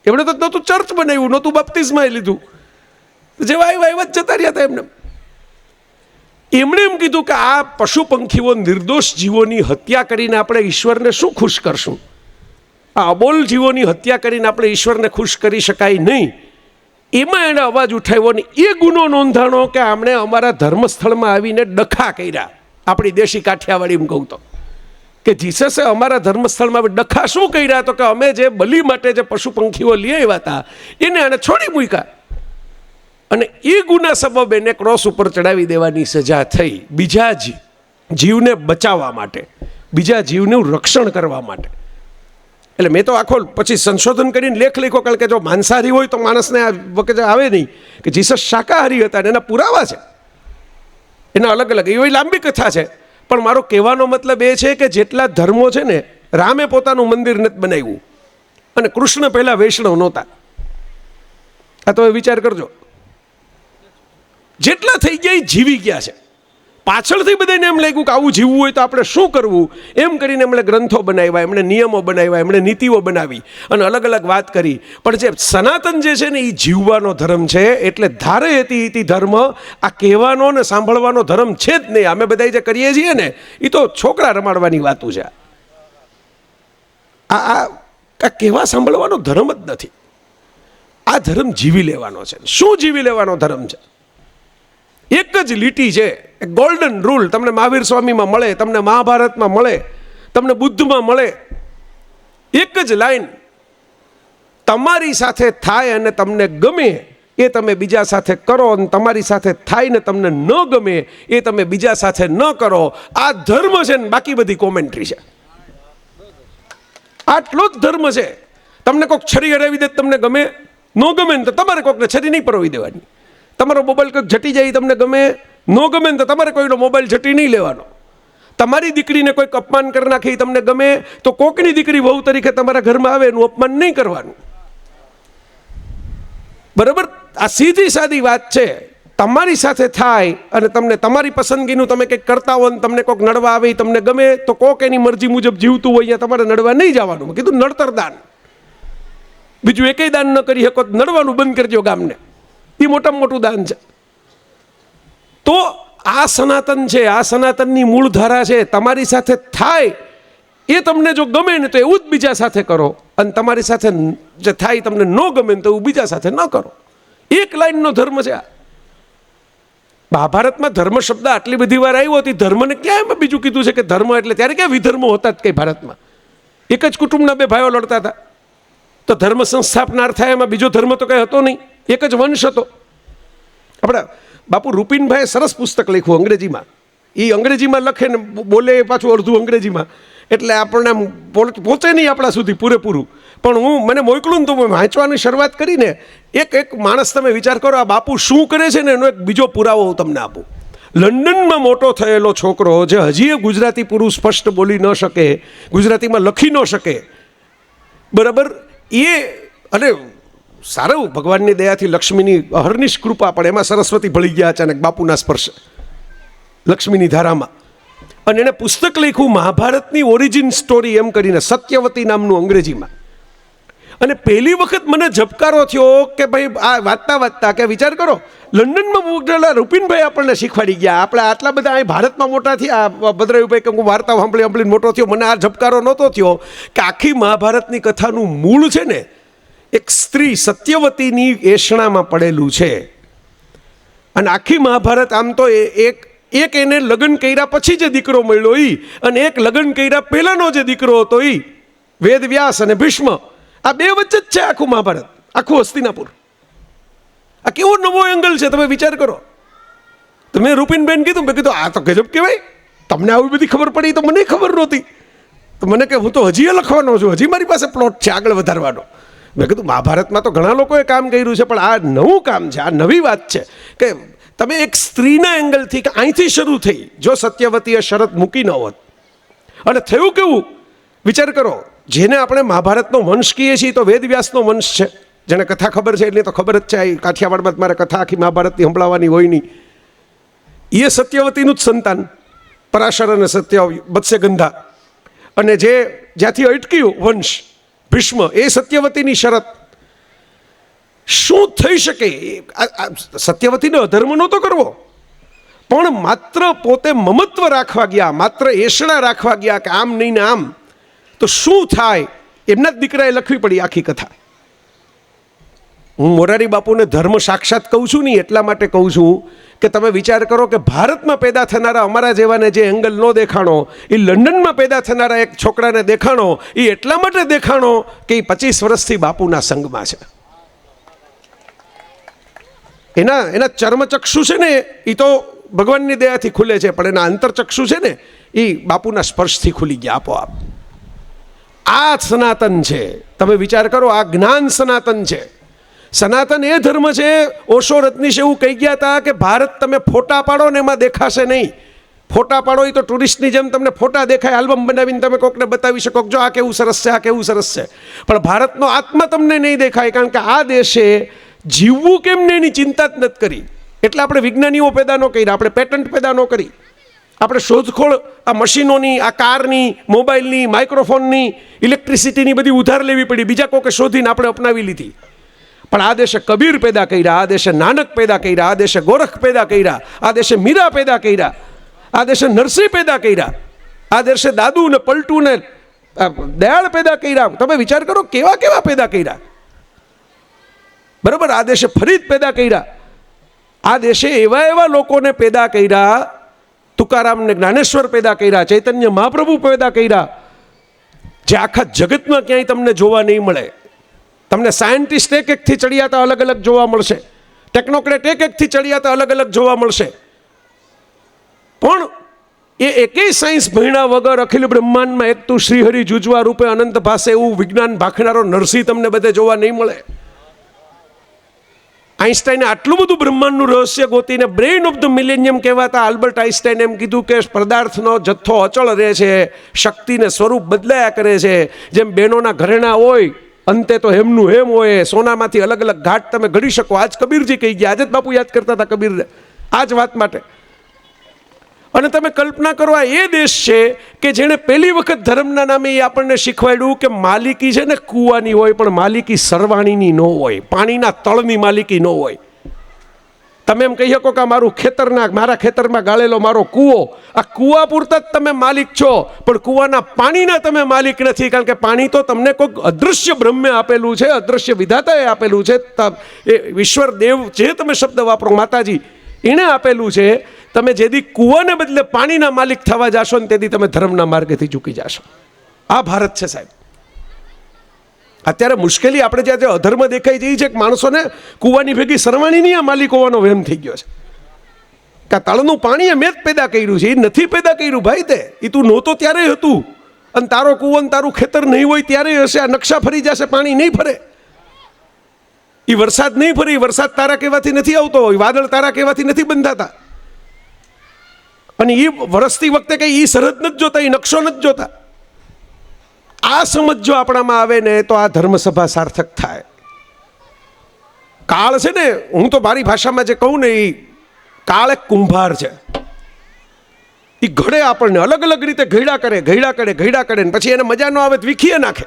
એમણે તો નહોતું ચર્ચ બનાવ્યું, નહોતું બાપ્તિસ્મા લીધું, જેવા આવ્યા એવા જ જતા રહ્યા હતા એમને. એમણે એમ કીધું કે આ પશુ પંખીઓ નિર્દોષ જીવોની હત્યા કરીને આપણે ઈશ્વરને શું ખુશ કરશું? આ અબોલ જીવોની હત્યા કરીને આપણે ઈશ્વરને ખુશ કરી શકાય નહીં. એમાં એણે અવાજ ઉઠાવ્યો ને એ ગુનો નોંધાણો કે આમણે અમારા ધર્મસ્થળમાં આવીને ડખા કર્યા. આપણી દેશી કાઠિયાવાડી કહું તો કે જીસસે અમારા ધર્મસ્થળમાં ડખા શું કર્યા? તો કે અમે જે બલિ માટે જે પશુ પંખીઓ લઈ આવ્યા હતા એને આને છોડી મૂક્યા અને એ ગુના સબબ એને ક્રોસ ઉપર ચડાવી દેવાની સજા થઈ, બીજા જીવને બચાવવા માટે, બીજા જીવનું રક્ષણ કરવા માટે. એટલે મેં તો આખો પછી સંશોધન કરીને લેખ લખ્યો, કારણ કે જો માંસાહારી હોય તો માણસને આ વખતે આવે નહીં કે જીસસ શાકાહારી હતા અને એના પુરાવા છે, એના અલગ અલગ, એવી લાંબી કથા છે. પણ મારો કહેવાનો મતલબ એ છે કે જેટલા ધર્મો છે ને, રામે પોતાનું મંદિર નથી બનાવ્યું અને કૃષ્ણ પહેલા વૈષ્ણવ નહોતા. આ તમે વિચાર કરજો, જેટલા થઈ ગયા એ જીવી ગયા છે. પાછળથી બધાને એમ લાગ્યું કે આવું જીવવું હોય તો આપણે શું કરવું, એમ કરીને એમણે ગ્રંથો બનાવ્યા, એમણે નિયમો બનાવ્યા, એમણે નીતિઓ બનાવી અને અલગ અલગ વાત કરી. પણ જે સનાતન જે છે ને એ જીવવાનો ધર્મ છે. એટલે ધારે હતી ધર્મ આ કહેવાનો ને સાંભળવાનો ધર્મ છે જ નહીં. અમે બધા જે કરીએ છીએ ને એ તો છોકરા રમાડવાની વાતું છે. આ કહેવા સાંભળવાનો ધર્મ જ નથી. આ ધર્મ જીવી લેવાનો છે. શું જીવી લેવાનો ધર્મ છે? એક જ લીટી છે, ગોલ્ડન રૂલ. તમને મહાવીર સ્વામીમાં મળે, તમને મહાભારતમાં મળે, તમને બુદ્ધમાં મળે. એક જ લાઈન, તમારી સાથે થાય અને તમને ગમે એ તમે બીજા સાથે કરો, અને તમારી સાથે થાય ને તમને ન ગમે એ તમે બીજા સાથે ન કરો. આ ધર્મ છે ને બાકી બધી કોમેન્ટ્રી છે. આટલો જ ધર્મ છે. તમને કોઈક છરી હરાવી દે તમને ગમે, ન ગમે ને તો તમારે કોઈકને છરી નહીં પરવી દેવાની. તમારો મોબાઈલ કંઈક જટી જાય તમને ગમે, ન ગમે ને તો તમારે કોઈનો મોબાઈલ જટી નહીં લેવાનો. તમારી દીકરીને કોઈક અપમાન કરી નાખે તમને ગમે તો કોકની દીકરી વહુ તરીકે તમારા ઘરમાં આવે એનું અપમાન નહીં કરવાનું. બરાબર? આ સીધી સાદી વાત છે. તમારી સાથે થાય અને તમને તમારી પસંદગીનું તમે કંઈક કરતા હો ને તમને કોઈક નડવા આવે તમને ગમે તો કોક એની મરજી મુજબ જીવતું હોય અહીંયા તમારે નડવા નહીં જવાનું. કીધું નડતર દાન, બીજું એકેય દાન ન કરી શકો, નડવાનું બંધ કરજો ગામને. એ મોટામાં મોટું દાન છે. તો આ સનાતન છે, આ સનાતનની મૂળ ધારા છે. તમારી સાથે થાય એ તમને જો ગમે ને તો એવું જ બીજા સાથે કરો, અને તમારી સાથે જે થાય તમને ન ગમે ને તો એવું બીજા સાથે ન કરો. એક લાઈનનો ધર્મ છે આ. મહાભારતમાં ધર્મ શબ્દ આટલી બધી વાર આવ્યો હતી, ધર્મને ક્યાં એમાં બીજું કીધું છે કે ધર્મ એટલે? ત્યારે ક્યાં વિધર્મો હતા જ કઈ ભારતમાં? એક જ કુટુંબના બે ભાઈઓ લડતા હતા તો ધર્મ સંસ્થાપનાર થાય, એમાં બીજો ધર્મ તો કઈ હતો નહીં, એક જ વંશ હતો. આપણા બાપુ રૂપિનભાઈએ સરસ પુસ્તક લખ્યું અંગ્રેજીમાં. એ અંગ્રેજીમાં લખે ને બોલે પાછું અડધું અંગ્રેજીમાં, એટલે આપણને પહોંચે નહીં આપણા સુધી પૂરેપૂરું. પણ મને મોકલું ને તો મેં વાંચવાની શરૂઆત કરીને એક માણસ, તમે વિચાર કરો આ બાપુ શું કરે છે ને એનો એક બીજો પુરાવો હું તમને આપું. લંડનમાં મોટો થયેલો છોકરો જે હજી ગુજરાતી પૂરું સ્પષ્ટ બોલી ન શકે, ગુજરાતીમાં લખી ન શકે, બરાબર, એ અને સારું ભગવાનની દયાથી લક્ષ્મીની અહર્નિશ કૃપા, પણ એમાં સરસ્વતી ભળી ગયા અચાનક બાપુના સ્પર્શ લક્ષ્મીની ધારામાં. અને એણે પુસ્તક લખ્યું મહાભારતની ઓરિજિન સ્ટોરી એમ કરીને, સત્યવતી નામનું અંગ્રેજીમાં. અને પહેલી વખત મને ઝબકારો થયો કે ભાઈ આ વાંચતા કે વિચાર કરો, લંડનમાં મોકલેલા રૂપિનભાઈ આપણને શીખવાડી ગયા. આપણે આટલા બધા અહીં ભારતમાં મોટા થયા, ભદ્રયુભાઈ કે હું વાર્તા સાંભળીને મોટો થયો, મને આ ઝબકારો નહોતો થયો કે આખી મહાભારતની કથાનું મૂળ છે ને એક સ્ત્રી સત્યવતીની એષણામાં પડેલું છે. અને આખી મહાભારત આમ તો એક એને લગ્ન કર્યા પછી જે દીકરો મળ્યો એ, અને એક લગ્ન કર્યા પહેલાનો જે દીકરો હતો એ, વેદવ્યાસ અને ભીષ્મ, આ બે વચ્ચે જ છે આખું મહાભારત, આખું હસ્તિનાપુર. આ કેવો નવો એંગલ છે, તમે વિચાર કરો. તો મેં રૂપિનબેન કીધું, મેં કીધું આ તો ગજબ કહેવાય, તમને આવી બધી ખબર પડી તો મને ખબર નહોતી. તો મને કે હું તો હજી લખવાનો છું, હજી મારી પાસે પ્લોટ છે આગળ વધારવાનો. મેં કીધું મહાભારતમાં તો ઘણા લોકોએ કામ કર્યું છે, પણ આ નવું કામ છે, આ નવી વાત છે કે તમે એક સ્ત્રીના એંગલથી કે અહીંથી શરૂ થઈ. જો સત્યવતીએ શરત મૂકી ન હોત અને થયું કેવું, વિચાર કરો. જેને આપણે મહાભારતનો વંશ કહીએ છીએ તો વેદવ્યાસનો વંશ છે. જેને કથા ખબર છે એટલી તો ખબર જ છે. કાઠિયાવાડમાં મારે કથા આખી મહાભારતની સંભળાવવાની હોય નહીં. એ સત્યવતીનું જ સંતાન, પરાશર અને સત્ય મત્સ્યગંધા. અને જે જ્યાંથી અટક્યું વંશ ભીષ્મ, એ સત્યવતીની શરત. શું થઈ શકે? સત્યવતીનો અધર્મ નહોતો કરવો, પણ માત્ર પોતે મમત્વ રાખવા ગયા, માત્ર એસણા રાખવા ગયા કે આમ નહીં ને આમ, તો શું થાય? એમના જ દીકરાએ લખવી પડી આખી કથા. હું મોરારી બાપુને ધર્મ સાક્ષાત કહું છું નહીં એટલા માટે કહું છું કે તમે વિચાર કરો કે ભારતમાં પેદા થનારા અમારા જેવાને જે એંગલ ન દેખાણો, એ લંડનમાં પેદા થનારા એક છોકરાને દેખાણો. એ એટલા માટે દેખાણો કે એ 25 વર્ષથી બાપુના સંગમાં છે. એના ચર્મચક્ષુ છે ને એ તો ભગવાનની દયાથી ખુલે છે, પણ એના અંતરચક્ષુ છે ને એ બાપુના સ્પર્શથી ખુલી ગયા આપોઆપ. આ સનાતન છે. તમે વિચાર કરો, આ જ્ઞાન સનાતન છે. સનાતન એ ધર્મ છે. ઓશો રત્નીશ એવું કહી ગયા હતા કે ભારત તમે ફોટા પાડો ને એમાં દેખાશે નહીં. ફોટા પાડો એ તો ટુરિસ્ટની જેમ તમને ફોટા દેખાય, આલ્બમ બનાવીને તમે કોકને બતાવી શકો જો આ કેવું સરસ છે, આ કેવું સરસ છે, પણ ભારતનો આત્મા તમને નહીં દેખાય. કારણ કે આ દેશે જીવવું કેમ ને એની ચિંતા જ નથી કરી. એટલે આપણે વિજ્ઞાનીઓ પેદા ન કરી, આપણે પેટન્ટ પેદા ન કરી, આપણે શોધખોળ આ મશીનોની, આ કારની, મોબાઈલની, માઇક્રોફોનની, ઇલેક્ટ્રિસિટીની બધી ઉધાર લેવી પડી, બીજા કોકે શોધીને આપણે અપનાવી લીધી. પણ આ દેશે કબીર પેદા કર્યા, આ દેશે નાનક પેદા કર્યા, આ દેશે ગોરખ પેદા કર્યા, આ દેશે મીરા પેદા કર્યા, આ દેશે નરસિંહ પેદા કર્યા, આ દેશે દાદુ ને પલટુ ને દયાળ પેદા કર્યા. તમે વિચાર કરો કેવા કેવા પેદા કર્યા. બરાબર, આ દેશે ફરીદ પેદા કર્યા. આ દેશે એવા એવા લોકોને પેદા કર્યા, તુકારામ ને જ્ઞાનેશ્વર પેદા કર્યા, ચૈતન્ય મહાપ્રભુ પેદા કર્યા, જે આખા જગતમાં ક્યાંય તમને જોવા નહીં મળે. તમને સાયન્ટિસ્ટ એક એકથી ચડિયાતા અલગ અલગ જોવા મળશે, ટેકનોક્રેટ એક એકથી ચડિયાતા અલગ અલગ જોવા મળશે, પણ એ એકેય સાયન્સ ભણ્યા વગર અખિલ બ્રહ્માંડમાં એક તું શ્રીહરિ જુજવા રૂપે અનંત ભાષે એવું વિજ્ઞાન ભાખનારો નરસિંહ તમને બધે જોવા નહીં મળે. આઈન્સ્ટાઈને આટલું બધું બ્રહ્માંડનું રહસ્ય ગોતીને બ્રેઇન ઓફ ધ મિલેનિયમ કહેવાતા આલ્બર્ટ આઈન્સ્ટાઈને એમ કીધું કે પદાર્થનો જથ્થો અચળ રહે છે, શક્તિને સ્વરૂપ બદલાયા કરે છે, જેમ બહેનોના ઘરેણા હોય અંતે તો હેમનું હેમ હોય, સોનામાંથી અલગ અલગ ઘાટ તમે ઘડી શકો. આજ કબીરજી કહી ગયા, આજે જ બાપુ યાદ કરતા હતા કબીરને આ જ વાત માટે. અને તમે કલ્પના કરો, આ એ દેશ છે કે જેણે પહેલી વખત ધર્મના નામે એ આપણને શીખવાડ્યું કે માલિકી છે ને કૂવાની હોય, પણ માલિકી સરવાણીની ન હોય, પાણીના તળની માલિકી ન હોય. તમે એમ કહી શકો કે મારું ખેતરના, મારા ખેતરમાં ગાળેલો મારો કૂવો, આ કૂવા પૂરતા જ તમે માલિક છો, પણ કૂવાના પાણીના તમે માલિક નથી. કારણ કે પાણી તો તમને કોઈક અદૃશ્ય બ્રહ્મે આપેલું છે, અદૃશ્ય વિધાતાએ આપેલું છે. એ ઈશ્વર દેવ જે તમે શબ્દ વાપરો, માતાજી એણે આપેલું છે. તમે જેથી કૂવાને બદલે પાણીના માલિક થવા જાશો ને તેથી તમે ધર્મના માર્ગેથી ચૂકી જાશો. આ ભારત છે સાહેબ. અત્યારે મુશ્કેલી આપણે જ્યાં જે અધર્મ દેખાઈ જઈ છે કે માણસોને કૂવાની ભેગી સરવાણીની આ માલિક હોવાનો વહેમ થઈ ગયો છે. કે તળનું પાણી મેં જ પેદા કર્યું છે, એ નથી પેદા કર્યું ભાઈ. તે એ તું નહોતો ત્યારે હતું, અને તારો કૂવો ને તારું ખેતર નહીં હોય ત્યારે હશે. આ નકશા ફરી જશે, પાણી નહીં ફરે. એ વરસાદ નહીં ફરે, વરસાદ તારા કહેવાથી નથી આવતો, વાદળ તારા કહેવાથી નથી બંધાતા. અને એ વરસતી વખતે કઈ એ સરહદ નથી જોતા, એ નકશો નથી જોતા. આ સમજ જો આપણામાં આવે ને તો આ ધર્મસભા સાર્થક થાય. કાળ છે ને, હું તો મારી ભાષામાં જે કહું ને, એ કાળ એક કુંભાર છે. એ ઘડે આપણને અલગ અલગ રીતે ઘડા કરે, ને પછી એને મજા ન આવે તો વીખીએ નાખે.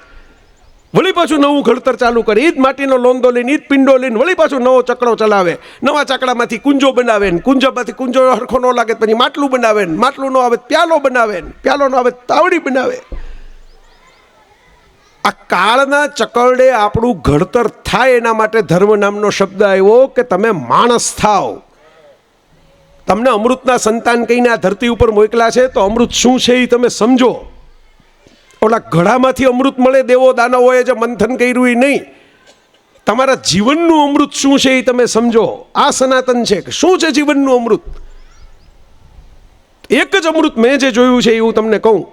વળી પાછું નવું ઘડતર ચાલુ કરે, એ જ માટીનો લોંદો લઈને, એ જ પિંડો લઈને વળી પાછું નવો ચક્રો ચલાવે. નવા ચકડામાંથી કુંજો બનાવે, ને કુંજામાંથી કુંજો હરખો ન લાગે પછી માટલું બનાવે, ને માટલું ન આવે પ્યાલો બનાવે, ને પ્યાલો ન આવે તાવડી બનાવે. આ કાળના ચકરડે આપણું ઘડતર થાય એના માટે ધર્મ નામનો શબ્દ આવ્યો કે તમે માણસ થાવ. તમને અમૃતના સંતાન કહીને આ ધરતી ઉપર મોકલા છે, તો અમૃત શું છે એ તમે સમજો. ઓલા ઘડામાંથી અમૃત મળે, દેવો દાનવોએ જે મંથન કર્યું એ નહીં. તમારા જીવનનું અમૃત શું છે એ તમે સમજો. આ સનાતન છે કે શું છે જીવનનું અમૃત. એક જ અમૃત મેં જે જોયું છે એ હું તમને કહું.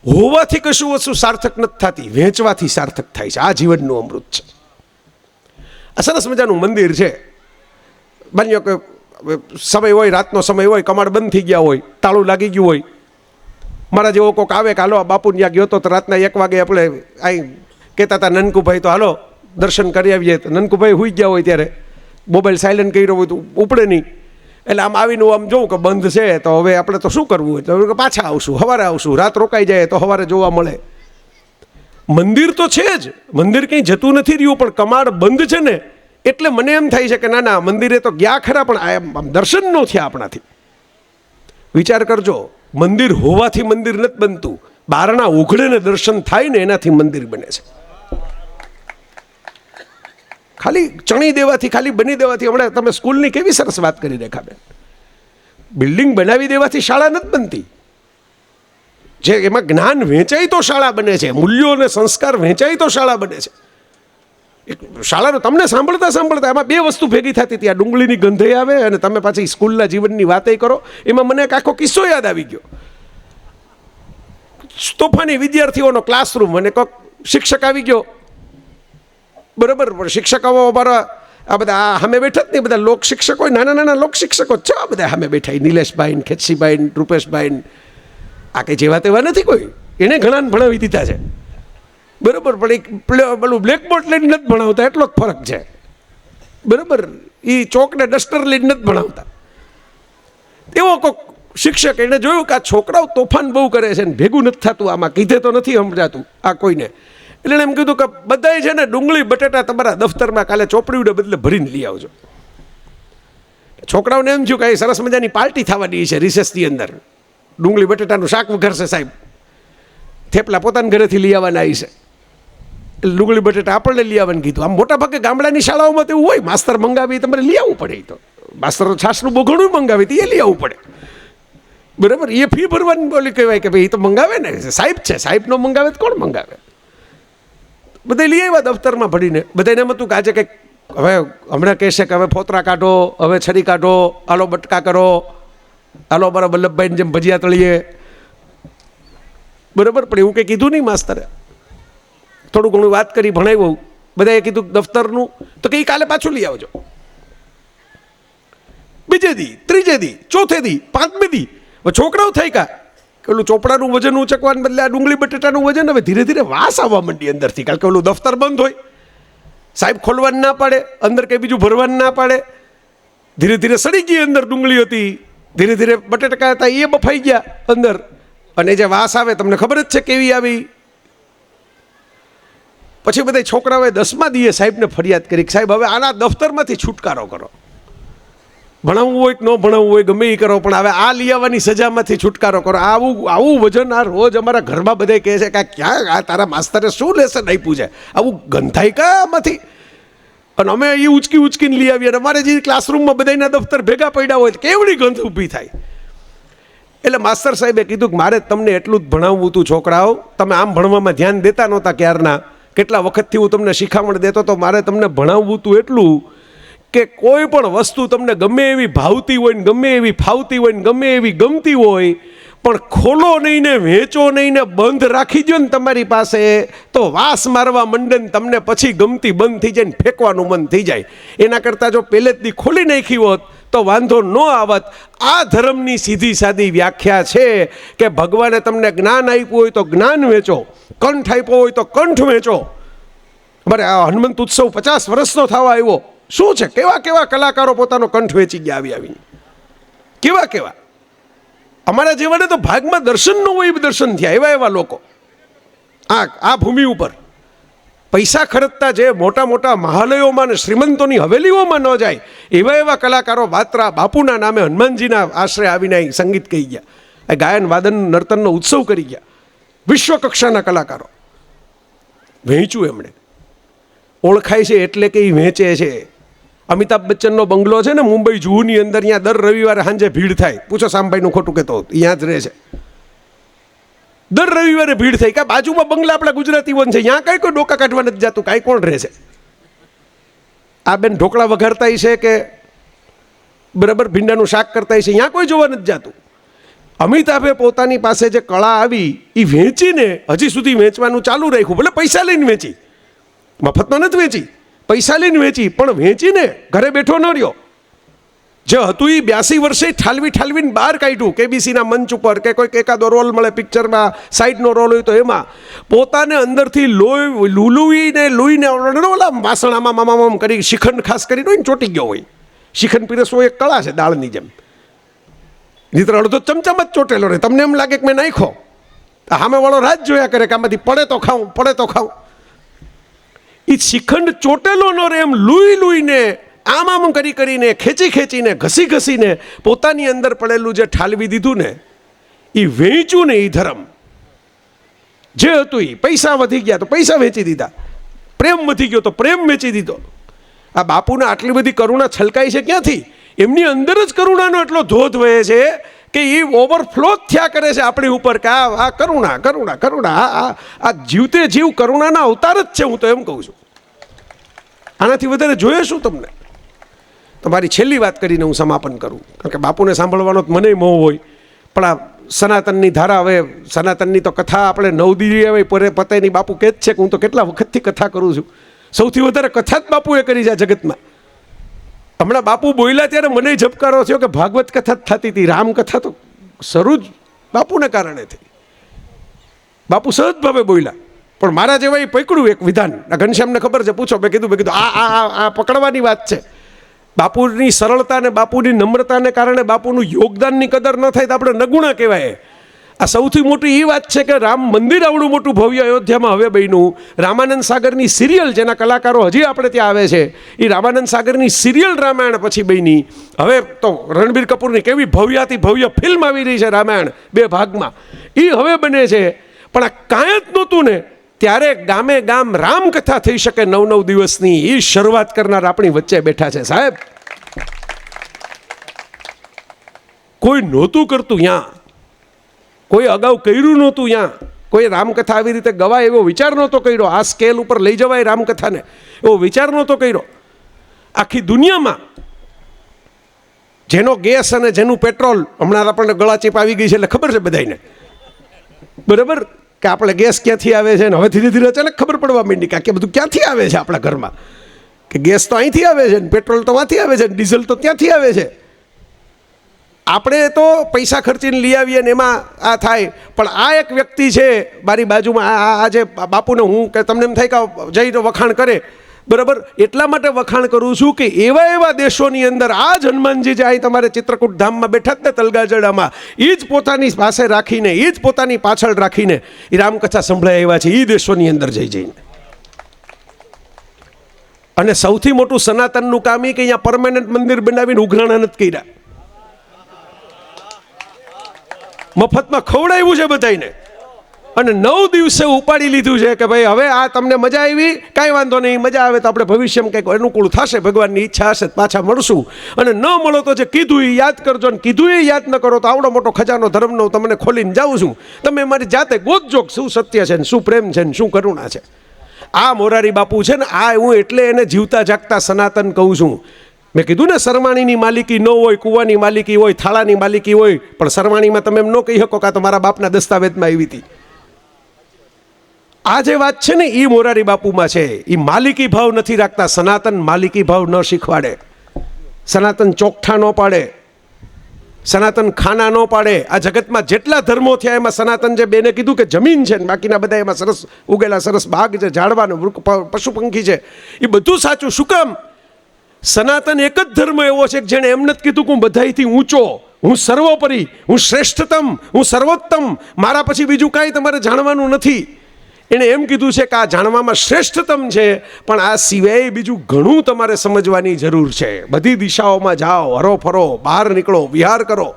હોવાથી કશું વસ્તુ સાર્થક નથી થતી, વેચવાથી સાર્થક થાય છે. આ જીવનનું અમૃત છે. આ સરસ મજાનું મંદિર છે. માન્યો કે સમય હોય, રાતનો સમય હોય, કમાડ બંધ થઈ ગયા હોય, તાળું લાગી ગયું હોય, મારા જેવો કોઈક આવે કે હાલો બાપુ ત્યાં ગયો તો રાતના 1 વાગે આપણે અહીં કહેતા હતા નનકુભાઈ તો હાલો દર્શન કરી આવીએ. તો નનકુભાઈ સૂઈ ગયા હોય ત્યારે મોબાઈલ સાયલન્ટ કર્યો હોય તો ઉપડે નહીં. એટલે આમ આવીને આમ જોઉં કે બંધ છે, તો હવે આપણે તો શું કરવું હોય, તો પાછા આવશું, સવારે આવશું, રાત રોકાઈ જાય તો સવારે જોવા મળે. મંદિર તો છે જ, મંદિર કંઈ જતું નથી રહ્યું, પણ કમાડ બંધ છે ને એટલે મને એમ થાય છે કે ના ના, મંદિરે તો ગયા ખરા, પણ આમ દર્શન ન થયા આપણાથી. વિચાર કરજો, મંદિર હોવાથી મંદિર નથી બનતું, બારણા ઉઘડે ને દર્શન થાય ને એનાથી મંદિર બને છે. ખાલી ચણી દેવાથી, ખાલી બની દેવાથી, હમણાં તમે સ્કૂલની કેવી સરસ વાત કરી રેખાબેન, બિલ્ડિંગ બનાવી દેવાથી શાળા નથી બનતી. જે એમાં જ્ઞાન વેચાય તો શાળા બને છે, મૂલ્યો અને સંસ્કાર વેચાય તો શાળા બને છે. શાળાનો તમને સાંભળતા સાંભળતા એમાં બે વસ્તુ ભેગી થતી હતી, આ ડુંગળીની ગંધે આવે અને તમે પાછી સ્કૂલના જીવનની વાતે કરો. એમાં મને એક આખો કિસ્સો યાદ આવી ગયો. તોફાની વિદ્યાર્થીઓનો ક્લાસરૂમ, અને કોઈક શિક્ષક આવી ગયો, બરાબર. શિક્ષકો અમારા આ બધા સામે બેઠા જ નહીં, બધા લોક શિક્ષકો, નાના નાના લોક શિક્ષકો છે આ બધા સામે બેઠા, નિલેશભાઈ, ખેતસીભાઈ, રૂપેશભાઈ. આ કંઈ જેવા તેવા નથી કોઈ, એને ઘણાને ભણાવી દીધા છે, બરાબર. પણ પેલું બ્લેકબોર્ડ લઈને નથી ભણાવતા, એટલો જ ફરક છે, બરાબર. એ ચોકને ડસ્ટર લઈને નથી ભણાવતા. એવો કોઈક શિક્ષક, એને જોયું કે આ છોકરાઓ તોફાન બહુ કરે છે ને ભેગું નથી થતું, આમાં કીધે તો નથી સમજાતું આ કોઈને. એટલે એમ કીધું કે બધાય છે ને ડુંગળી બટેટા તમારા દફતરમાં કાલે ચોપડીને બદલે ભરીને લઈ આવજો. છોકરાઓને એમ થયું કે એ સરસ મજાની પાર્ટી થવાની છે રિસેસની અંદર, ડુંગળી બટેટાનું શાક વઘારશે સાહેબ, થેપલા પોતાના ઘરેથી લઈ આવવાના આવી છે, એટલે ડુંગળી બટેટા આપણને લઈ આવવાનું કીધું. આમ મોટા ભાગે ગામડાની શાળાઓમાં તો એવું હોય, માસ્તર મંગાવી તમારે લઈ આવવું પડે. તો માસ્તર છાશનું બોઘણું મંગાવી તો એ લઈ આવવું પડે, બરાબર. એ ફી ભરવાની બોલી કહેવાય કે ભાઈ એ તો મંગાવે ને, સાહેબ છે, સાહેબ નો મંગાવે તો કોણ મંગાવે. બધા લઈ આવ્યા દફતરમાં ભરીને. બધાને એમ હતું કે આજે કંઈક હવે હમણાં કહેશે કે હવે ફોતરા કાઢો, હવે છરી કાઢો, આલો બટકા કરો, આલો અમારા વલ્લભભાઈને જેમ ભજીયા તળીએ, બરાબર. પણ એવું કંઈ કીધું નહીં માસ્તરે, થોડું ઘણું વાત કરી, ભણાવ્યું. બધાએ કીધું દફતરનું, તો કે કાલે પાછું લઈ આવજો. બીજે દી, ત્રીજે દી, ચોથે દી, પાંચમે દી છોકરાઓ થઈ કા પેલું ચોપડાનું વજન ઉચકવાને બદલે આ ડુંગળી બટેટાનું વજન હવે ધીરે ધીરે વાસ આવવા માંડી અંદરથી. કારણ કે ઓલું દફતર બંધ હોય, સાહેબ ખોલવાનું ના પાડે, અંદર કંઈ બીજું ભરવાનું ના પાડે. ધીરે ધીરે સડી ગઈ અંદર ડુંગળી હતી, ધીરે ધીરે બટેટા હતા એ બફાઈ ગયા અંદર, અને જે વાસ આવે તમને ખબર જ છે કેવી આવી. પછી બધા છોકરાઓએ 10મા દીએ સાહેબને ફરિયાદ કરી, સાહેબ હવે આના દફતરમાંથી છુટકારો કરો, ભણાવવું હોય કે ન ભણાવવું હોય ગમે એ કરો, પણ હવે આ લઈ આવવાની સજામાંથી છુટકારો કરો. આવું વજન આ રોજ અમારા ઘરમાં બધા કહે છે કે ક્યાં આ તારા માસ્તરે શું લેસન આપ્યું છે, આવું ગંધાઈ કામાંથી. અને અમે એ ઉચકીને લઈ આવીએ, અને અમારે જે ક્લાસરૂમમાં બધાના દફતર ભેગા પડ્યા હોય કેવડી ગંધ ઊભી થાય. એટલે માસ્તર સાહેબે કીધું કે મારે તમને એટલું જ ભણાવવું હતું છોકરાઓ, તમે આમ ભણવામાં ધ્યાન દેતા નહોતા ક્યારના, કેટલા વખતથી હું તમને શિખામણ દેતો તો, મારે તમને ભણાવવું હતું એટલું કે કોઈ પણ વસ્તુ તમને ગમે એવી ભાવતી હોય ને ગમે એવી ફાવતી હોય ને ગમે એવી ગમતી હોય, પણ ખોલો નહીં ને વેચો નહીં ને બંધ રાખી દો ને તમારી પાસે, તો વાસ મારવા મંડે ને તમને પછી ગમતી બંધ થઈ જાય ને ફેંકવાનું મન થઈ જાય. એના કરતાં જો પહેલેથી ખોલી નાખી હોત તો વાંધો ન આવત. આ ધર્મની સીધી સાદી વ્યાખ્યા છે કે ભગવાને તમને જ્ઞાન આપ્યું હોય તો જ્ઞાન વેચો, કંઠ આપ્યો હોય તો કંઠ વેચો. અમારે આ હનુમંત ઉત્સવ 50 વર્ષનો થવા આવ્યો, શું છે, કેવા કેવા કલાકારો પોતાનો કંઠ વેચી ગયા આવીને, કેવા કેવા. અમારા જેવાને તો ભાગમાં દર્શન ન હોય દર્શન થયા, એવા લોકો આ ભૂમિ ઉપર પૈસા ખર્ચતા જે મોટા મોટા મહાલયોમાં ને શ્રીમંતોની હવેલીઓમાં ન જાય એવા કલાકારો બાત્રા બાપુના નામે હનુમાનજીના આશરે આવીને અહીં સંગીત કહી ગયા, આ ગાયન વાદન નર્તનનો ઉત્સવ કરી ગયા. વિશ્વ કક્ષાના કલાકારો વહેંચ્યું એમણે, ઓળખાય છે એટલે કે એ વહેંચે છે. અમિતાભ બચ્ચનનો બંગલો છે ને મુંબઈ જૂની અંદર, ત્યાં દર રવિવારે સાંજે ભીડ થાય. પૂછો સામભાઈનું ખોટું કહેતો, ત્યાં જ રહે છે. દર રવિવારે ભીડ થાય. કાં બાજુમાં બંગલા આપણા ગુજરાતીઓ છે, ત્યાં કાંઈ કોઈ ડોકા કાઢવા નથી જતું, કાંઈ કોણ રહે છે. આ બેન ઢોકળા વઘારતા છે કે બરાબર ભીંડાનું શાક કરતા છે, ત્યાં કોઈ જોવા નથી જતું. અમિતાભે પોતાની પાસે જે કળા આવી એ વેચીને હજી સુધી વેચવાનું ચાલુ રાખ્યું. ભલે પૈસા લઈને વેચી, મફતમાં નથી વેચી, પૈસા લઈને વેચી, પણ વેચીને ઘરે બેઠો ન રહ્યો. જે હતું એ 82 વર્ષે ઠાલવીને બહાર કાઢ્યું. કેબીસીના મંચ ઉપર કે કોઈ એકાદો રોલ મળે પિક્ચરમાં, સાઈડનો રોલ હોય તો એમાં પોતાને અંદરથી લૂઈને ઓલા વાસણામાં મામામ કરી શિખંડ ખાસ કરીને હોય ને ચોટી ગયો હોય. શિખંડ પીરસવો એક કળા છે દાળની જેમ, નીતર અડધો ચમચામાં જ ચોટેલો રહે. તમને એમ લાગે કે મેં નાખ્યો, સામે વાળો રાત જોયા કરે કે આમાંથી પડે તો ખાઉં. એ શિખંડ ચોટેલો ન રહે એમ લૂઈને આમ કરીને ખેંચીને ઘસીને પોતાની અંદર પડેલું જે ઠાલવી દીધું ને એ વેચ્યું ને એ ધર્મ જે હતું એ પૈસા વધી ગયા તો પૈસા વેચી દીધા, પ્રેમ વધી ગયો તો પ્રેમ વેચી દીધો. આ બાપુને આટલી બધી કરુણા છલકાઈ છે ક્યાંથી? એમની અંદર જ કરુણાનો એટલો ધોધ વહે છે કે એ ઓવરફ્લો જ થયા કરે છે આપણી ઉપર કે આ કરુણા આ જીવતે જીવ કરુણાના અવતાર જ છે. હું તો એમ કહું છું, આનાથી વધારે જોઈએ શું તમને? તમારી છેલ્લી વાત કરીને હું સમાપન કરું, કારણ કે બાપુને સાંભળવાનો મને મોહ હોય, પણ આ સનાતનની ધારા, હવે સનાતનની તો કથા આપણે 9 દી હવે પતેની બાપુ કહે જ છે કે હું તો કેટલા વખતથી કથા કરું છું. સૌથી વધારે કથા જ બાપુએ કરી છે આ જગતમાં. હમણાં બાપુ બોલ્યા ત્યારે મને ઝબકારો થયો કે ભાગવત કથા જ થતી હતી, રામકથા તો શરૂ જ બાપુને કારણે થઈ. બાપુ સહજ ભાવે બોલ્યા, પણ મારા જેવા એ પકડ્યું એક વિધાન. આ ઘનશ્યામને ખબર છે, પૂછો. મેં કીધું આ પકડવાની વાત છે. બાપુની સરળતા ને બાપુની નમ્રતાને કારણે બાપુનું યોગદાનની કદર ન થાય તો આપણે નગુણા કહેવાય. આ સૌથી મોટી એ વાત છે કે રામ મંદિર આવડું મોટું ભવ્ય અયોધ્યામાં હવે બન્યું. રામાનંદ સાગરની સિરિયલ, જેના કલાકારો હજી આપણે ત્યાં આવે છે, એ રામાનંદ સાગરની સિરિયલ રામાયણ પછી બની. હવે તો રણબીર કપૂરની કેવી ભવ્યાથી ભવ્ય ફિલ્મ આવી રહી છે રામાયણ 2 ભાગમાં, એ હવે બને છે. પણ આ કાંઈ જ નહોતું ને ત્યારે ગામે ગામ રામકથા થઈ શકે 9 દિવસની, એ શરૂઆત કરનાર આપણી વચ્ચે બેઠા છે સાહેબ. કોઈ નહોતું કરતું ત્યાં, કોઈ અગાઉ કર્યું નહોતું ત્યાં, કોઈ રામકથા આવી રીતે ગવાય એવો વિચાર નહોતો કર્યો, આ સ્કેલ ઉપર લઈ જવાય રામકથાને એવો વિચાર નહોતો કર્યો. આખી દુનિયામાં જેનો ગેસ અને જેનું પેટ્રોલ, હમણાં આપણને ગળાચીપ આવી ગઈ છે એટલે ખબર છે બધાને, બરાબર, કે આપણે ગેસ ક્યાંથી આવે છે, ને હવે ધીરે ધીરે અચાનક ખબર પડવા માંડી કે બધું ક્યાંથી આવે છે આપણા ઘરમાં, કે ગેસ તો અહીંથી આવે છે, પેટ્રોલ તો ત્યાંથી આવે છે, ડીઝલ તો ત્યાંથી આવે છે. આપણે તો પૈસા ખર્ચીને લઈ આવીએ ને એમાં આ થાય. પણ આ એક વ્યક્તિ છે મારી બાજુમાં, આ જે બાપુને હું કે તમને એમ થાય કે જઈને વખાણ કરે, બરાબર, એટલા માટે વખાણ કરું છું કે એવા દેશોની અંદર આ જ હનુમાનજી જે અહીં તમારે ચિત્રકૂટ ધામમાં બેઠા જ ને તલગાજડામાં, એ જ પોતાની પાસે રાખીને, એ જ પોતાની પાછળ રાખીને એ રામકથા સંભળાય એવા છે એ દેશોની અંદર જઈને. અને સૌથી મોટું સનાતનનું કામ એ કે અહીંયા પરમાનન્ટ મંદિર બનાવીને ઉઘરાણા નથી કર્યા, મફતમાં ખવડાવ્યું છે બધાને. અને 9 દિવસે ઉપાડી લીધું છે કે ભાઈ હવે આ તમને મજા આવી, કાંઈ વાંધો નહીં, મજા આવે તો આપણે ભવિષ્યમાં કંઈક અનુકૂળ થશે, ભગવાનની ઈચ્છા હશે પાછા મળશું, અને ન મળો તો જે કીધું એ યાદ કરજો, ને કીધું એ યાદ ન કરો તો આવડો મોટો ખજાનો ધર્મનો તમને ખોલીને જાઉં છું, તમે મારી જાતે ગોતજો શું સત્ય છે ને શું પ્રેમ છે ને શું કરુણા છે. આ મોરારી બાપુ છે ને, આ હું એટલે એને જીવતા જાગતા સનાતન કહું છું. મેં કીધું ને, સરવાણીની માલિકી ન હોય, કૂવાની માલિકી હોય, થાળાની માલિકી હોય, પણ સરવાણીમાં તમે એમ ન કહી શકો કે આ તો મારા બાપના દસ્તાવેજમાં આવી હતી. આ જે વાત છે ને એ મોરારી બાપુમાં છે. એ માલિકી ભાવ નથી રાખતા. સનાતન માલિકી ભાવ ન શીખવાડે, સનાતન ચોકઠા ન પાડે, સનાતન ખાના ન પાડે. આ જગતમાં જેટલા ધર્મો થયા એમાં સનાતન જે બેને કીધું કે જમીન છે ને બાકીના બધા એમાં સરસ ઉગેલા સરસ બાગ છે, ઝાડવાનું વૃક્ષ, પશુ પંખી છે, એ બધું સાચું. શું કામ? સનાતન એક જ ધર્મ એવો છે કે જેણે એમ નથી કીધું કે હું બધાથી ઊંચો, હું સર્વોપરી, હું શ્રેષ્ઠતમ, હું સર્વોત્તમ, મારા પછી બીજું કાંઈ તમારે જાણવાનું નથી. એણે એમ કીધું છે કે આ જાણવામાં શ્રેષ્ઠતમ છે, પણ આ સિવાય બીજું ઘણું તમારે સમજવાની જરૂર છે. બધી દિશાઓમાં જાઓ, હરો ફરો, બહાર નીકળો, વિહાર કરો.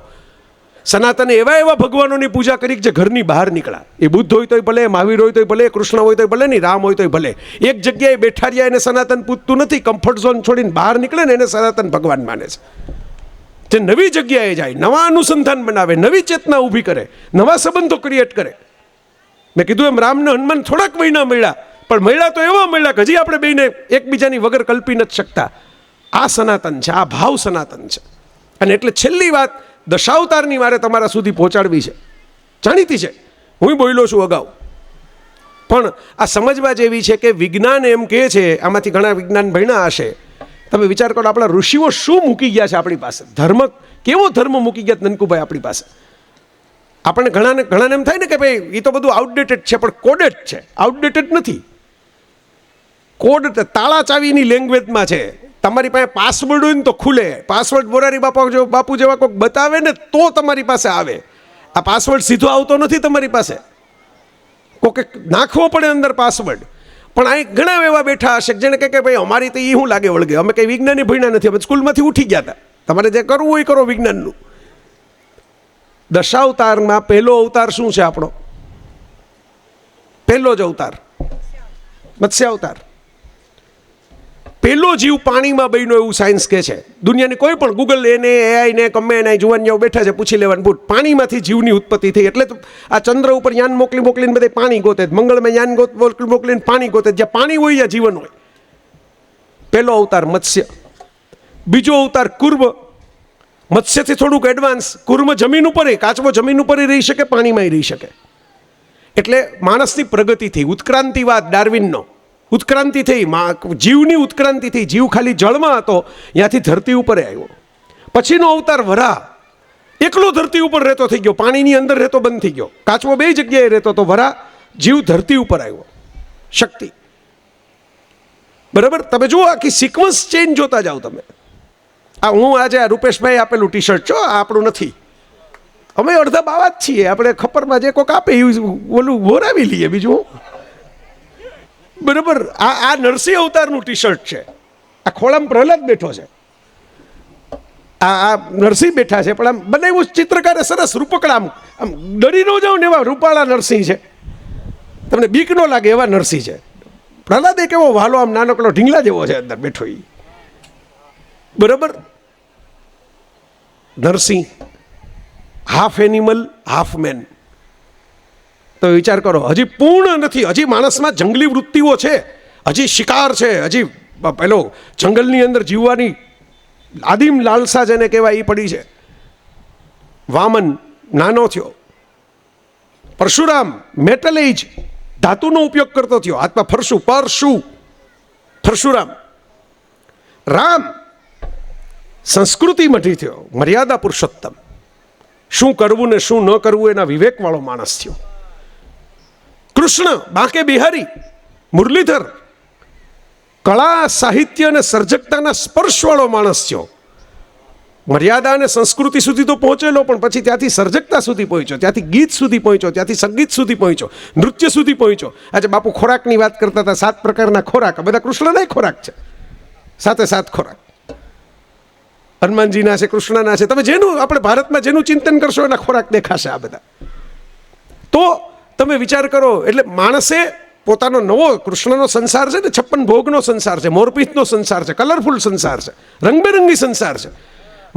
સનાતને એવા ભગવાનોની પૂજા કરી જે ઘરની બહાર નીકળ્યા. એ બુદ્ધ હોય તોય ભલે, મહાવીર હોય તોય ભલે, કૃષ્ણ હોય તોય ભલે, નહીં રામ હોય તોય ભલે, એક જગ્યાએ બેઠા રહ્યા એને સનાતન પૂજતું નથી. કમ્ફર્ટ ઝોન છોડીને બહાર નીકળે ને એને સનાતન ભગવાન માને છે. જે નવી જગ્યાએ જાય, નવા અનુસંધાન બનાવે, નવી ચેતના ઊભી કરે, નવા સંબંધો ક્રિએટ કરે. મેં કીધું એમ રામને હનુમાન થોડાક મહિના મળ્યા, પણ મળ્યા તો એવા મળ્યા કે હજી આપણે બેને એકબીજાની વગર કલ્પી નથી શકતા. આ સનાતન છે, આ ભાવ સનાતન છે. અને એટલે છેલ્લી વાત દશાવતારની મારે તમારા સુધી પહોંચાડવી છે. જાણીતી છે, હું બોલ્યો છું અગાઉ, પણ આ સમજવા જેવી છે કે વિજ્ઞાન એમ કહે છે, આમાંથી ઘણા વિજ્ઞાન ભણ્યા હશે, તમે વિચાર કરો આપણા ઋષિઓ શું મૂકી ગયા છે આપણી પાસે, ધર્મ કેવો ધર્મ મૂકી ગયા નનકુભાઈ આપણી પાસે. આપણને ઘણાને એમ થાય ને કે ભાઈ એ તો બધું આઉટડેટેડ છે, પણ કોડેડ છે, આઉટડેટેડ નથી. કોડ તાળા ચાવીની લેંગ્વેજમાં છે. તમારી પાસે પાસવર્ડ હોય ને તો ખુલે. પાસવર્ડ મોરારી બાપુ જેવા કોઈક બતાવે ને તો તમારી પાસે આવે. આ પાસવર્ડ સીધો આવતો નથી તમારી પાસે, કોઈક નાખવો પડે અંદર પાસવર્ડ. પણ અહીં ઘણા એવા બેઠા હશે જેને કે ભાઈ અમારી તો એ શું લાગે વળગે, અમે કંઈ વિજ્ઞાની ભણ્યા નથી, અમે સ્કૂલમાંથી ઉઠી ગયા હતા, તમારે જે કરવું હોય કરો વિજ્ઞાનનું. દશાવતારમાં પહેલો અવતાર શું છે આપણો? પહેલો જ અવતાર મત્સ્ય અવતાર. પહેલો જીવ પાણીમાં બન્યો એવું સાયન્સ કહે છે. દુનિયાની કોઈ પણ ગૂગલ એને એઆઈને ગમે એના જુવાનીઓ બેઠા છે પૂછી લેવાનું, બુટ પાણીમાંથી જીવની ઉત્પત્તિ થઈ. એટલે તો આ ચંદ્ર ઉપર યાન મોકલીને બધે પાણી ગોતે, મંગળમાં યાન મોકલીને પાણી ગોતે, જ્યાં પાણી હોય ત્યાં જીવન હોય. પહેલો અવતાર મત્સ્ય. બીજો અવતાર કુર્મ. મત્સ્યથી થોડુંક એડવાન્સ. કુર્મ જમીન ઉપર, કાચબો જમીન ઉપર રહી શકે, પાણીમાં રહી શકે. એટલે માણસની પ્રગતિ થઈ, ઉત્ક્રાંતિવાદ ડાર્વિનનો. ઉત્ક્રાંતિ થઈ, જીવની ઉત્ક્રાંતિ થઈ. જીવ ખાલી જળમાં હતો, ત્યાંથી ધરતી ઉપર આવ્યો. પછીનો અવતાર વરાહ. એકલો ધરતી ઉપર રહેતો થઈ ગયો, પાણીની અંદર રહેતો બંધ થઈ ગયો. કાચબો બે જગ્યાએ રહેતો તો વરાહ. જીવ ધરતી ઉપર આવ્યો. શક્તિ. બરાબર, તમે જુઓ આખી સિક્વન્સ ચેન્જ જોતા જાઓ તમે. આ હું આજે આ રૂપેશભાઈ આપેલું ટી શર્ટ છો, આ આપણું નથી. અમે અડધા બાવા જ છીએ, આપણે ખપરમાં જે કોઈક આપે ઓલું વોરાવી લઈએ, બીજું. બરાબર, આ નરસિંહ અવતારનું ટી શર્ટ છે. આ ખોળામાં પ્રહલાદ બેઠો છે, આ નરસિંહ બેઠા છે, પણ આમ બનાવ્યું ચિત્રકારે સરસ રૂપકડા. આમ ડરી ન જાવ ને એવા રૂપાળા નરસિંહ છે, તમને બીક ન લાગે એવા નરસિંહ છે. પ્રહલાદ એક એવો વાલો આમ નાનકડો ઢીંગલા જેવો છે અંદર બેઠો એ. બરાબર, Narsinh half animal half main. તો વિચાર કરો, હજી પૂર્ણ નથી. હજી માણસમાં જંગલી વૃત્તિઓ છે, હજી શિકાર છે, હજી પેલો જંગલની અંદર જીવવાની આદિમ લાલસા જેને કહેવાય એ પડી છે. વામન નાનો થયો. પરશુરામ મેટલ એજ, ધાતુનો ઉપયોગ કરતો થયો, હાથમાં ફરશું પરશુરામ. રામ સંસ્કૃતિ મઢી થયો, મર્યાદા પુરુષોત્તમ. શું કરવું ને શું ન કરવું એના વિવેકવાળો માણસ થયો. કૃષ્ણ બાંકે બિહારી, મુરલીધર, કળા સાહિત્ય અને સર્જકતાના સ્પર્શવાળો માણસ થયો. મર્યાદા અને સંસ્કૃતિ સુધી તો પહોંચેલો, પણ પછી ત્યાંથી સર્જકતા સુધી પહોંચ્યો, ત્યાંથી ગીત સુધી પહોંચ્યો, ત્યાંથી સંગીત સુધી પહોંચ્યો, નૃત્ય સુધી પહોંચ્યો. આજે બાપુ ખોરાકની વાત કરતા હતા, 7 પ્રકારના ખોરાક, બધા કૃષ્ણના ખોરાક છે, 7 ખોરાક હનુમાનજીના છે, કૃષ્ણના છે. તમે જેનું આપણે ભારતમાં જેનું ચિંતન કરશો એના ખોરાક દેખાશે આ બધા. તો તમે વિચાર કરો, એટલે માણસે પોતાનો નવો કૃષ્ણનો સંસાર છે ને, 56 ભોગનો સંસાર છે, મોરપીંછનો સંસાર છે, કલરફુલ સંસાર છે, રંગબેરંગી સંસાર છે.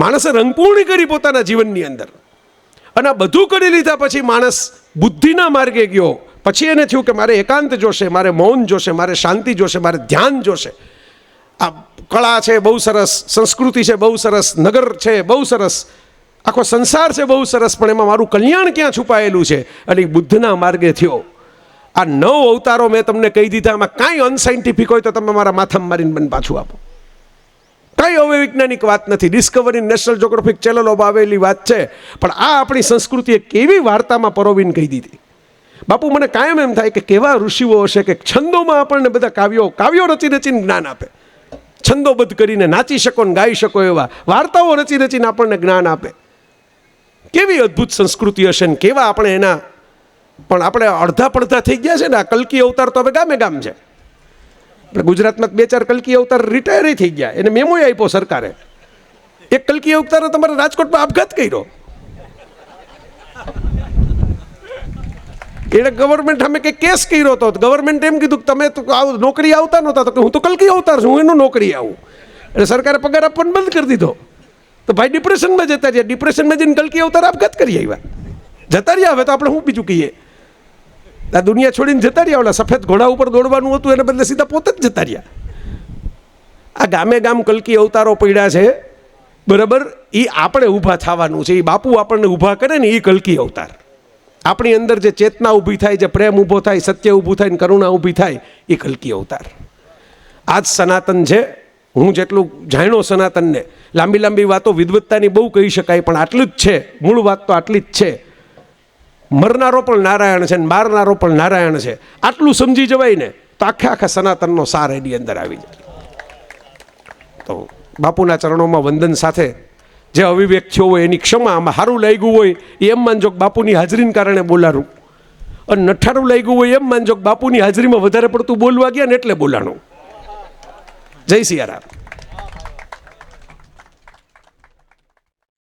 માણસે રંગપૂર્ણી કરી પોતાના જીવનની અંદર, અને આ બધું કરી લીધા પછી માણસ બુદ્ધિના માર્ગે ગયો. પછી એને થયું કે મારે એકાંત જોશે, મારે મૌન જોશે, મારે શાંતિ જોશે, મારે ધ્યાન જોશે. આ કળા છે બહુ સરસ, સંસ્કૃતિ છે બહુ સરસ, નગર છે બહુ સરસ, આખો સંસાર છે બહુ સરસ, પણ એમાં મારું કલ્યાણ ક્યાં છુપાયેલું છે? અને બુદ્ધના માર્ગે થયો. આ 9 અવતારો મેં તમને કહી દીધા, આમાં કાંઈ અનસાયન્ટિફિક હોય તો તમે મારા માથામાં મારીને મને પાછું આપો. કાંઈ અવૈજ્ઞાનિક વાત નથી. ડિસ્કવરી નેશનલ જ્યોગ્રાફિક ચેનલોમાં આવેલી વાત છે, પણ આ આપણી સંસ્કૃતિએ કેવી વાર્તામાં પરોવીને કહી દીધી. બાપુ મને કાયમ એમ થાય કે કેવા ઋષિઓ હશે કે છંદોમાં આપણને બધા કાવ્યો રચીને જ્ઞાન આપે. છંદોબદ્ધ કરીને નાચી શકો ને ગાઈ શકો એવા વાર્તાઓ રચીને આપણને જ્ઞાન આપે. કેવી અદ્ભુત સંસ્કૃતિ હશે ને કેવા આપણે એના. પણ આપણે અડધા પડધા થઈ ગયા છે ને. આ કલ્કી અવતાર તો હવે ગામે ગામ છે. આપણે ગુજરાતમાં 2-4 કલ્કી અવતાર રિટાયર થઈ ગયા, એને મેમો આપ્યો સરકારે. એક કલ્કી અવતારે તમારે રાજકોટમાં આપઘાત કર્યો. એને ગવર્મેન્ટ સામે કંઈક કેસ કર્યો હતો. ગવર્મેન્ટ એમ કીધું કે તમે તો નોકરી આવતા નહોતા, તો હું તો કલ્કી અવતાર છું, હું એનું નોકરી આવું. એટલે સરકારે પગાર આપવાનું બંધ કરી દીધો. તો ભાઈ ડિપ્રેશનમાં જતા રહ્યા. ડિપ્રેશનમાં જઈને કલ્કી અવતાર આપઘાત કરી આવ્યા. જતા રહ્યા. હવે તો આપણે શું બીજું કહીએ? આ દુનિયા છોડીને જતા રહ્યા. ઓલા સફેદ ઘોડા ઉપર દોડવાનું હતું એને બદલે સીધા પોતે જ જતા રહ્યા. આ ગામે ગામ કલ્કી અવતારો પડ્યા છે. બરાબર, એ આપણે ઊભા થવાનું છે. એ બાપુ આપણને ઊભા કરે ને, એ કલ્કી અવતાર. આપણી અંદર જે ચેતના ઊભી થાય, જે પ્રેમ ઊભો થાય, સત્ય ઊભું થાય, કરુણા ઊભી થાય, એ કલ્કી અવતાર. આ જ સનાતન છે. હું જેટલું જાણ્યો સનાતનને, લાંબી વાતો વિદવત્તાની બહુ કહી શકાય, પણ આટલું જ છે. મૂળ વાત તો આટલી જ છે. મરનારો પણ નારાયણ છે ને મારનારો પણ નારાયણ છે. આટલું સમજી જવાય ને તો આખા સનાતનનો સાર એની અંદર આવી જાય. તો બાપુના ચરણોમાં વંદન સાથે જે અવિવેક થયો હોય એની ક્ષમા. આમાં સારું લાગ્યું હોય એ એમ માનજો કે બાપુની હાજરીને કારણે બોલારું. અને નઠારું લાગ્યું હોય એમ માનજો કે બાપુની હાજરીમાં વધારે પડતું બોલવા ગયા ને એટલે બોલાણું. જય સિયારામ.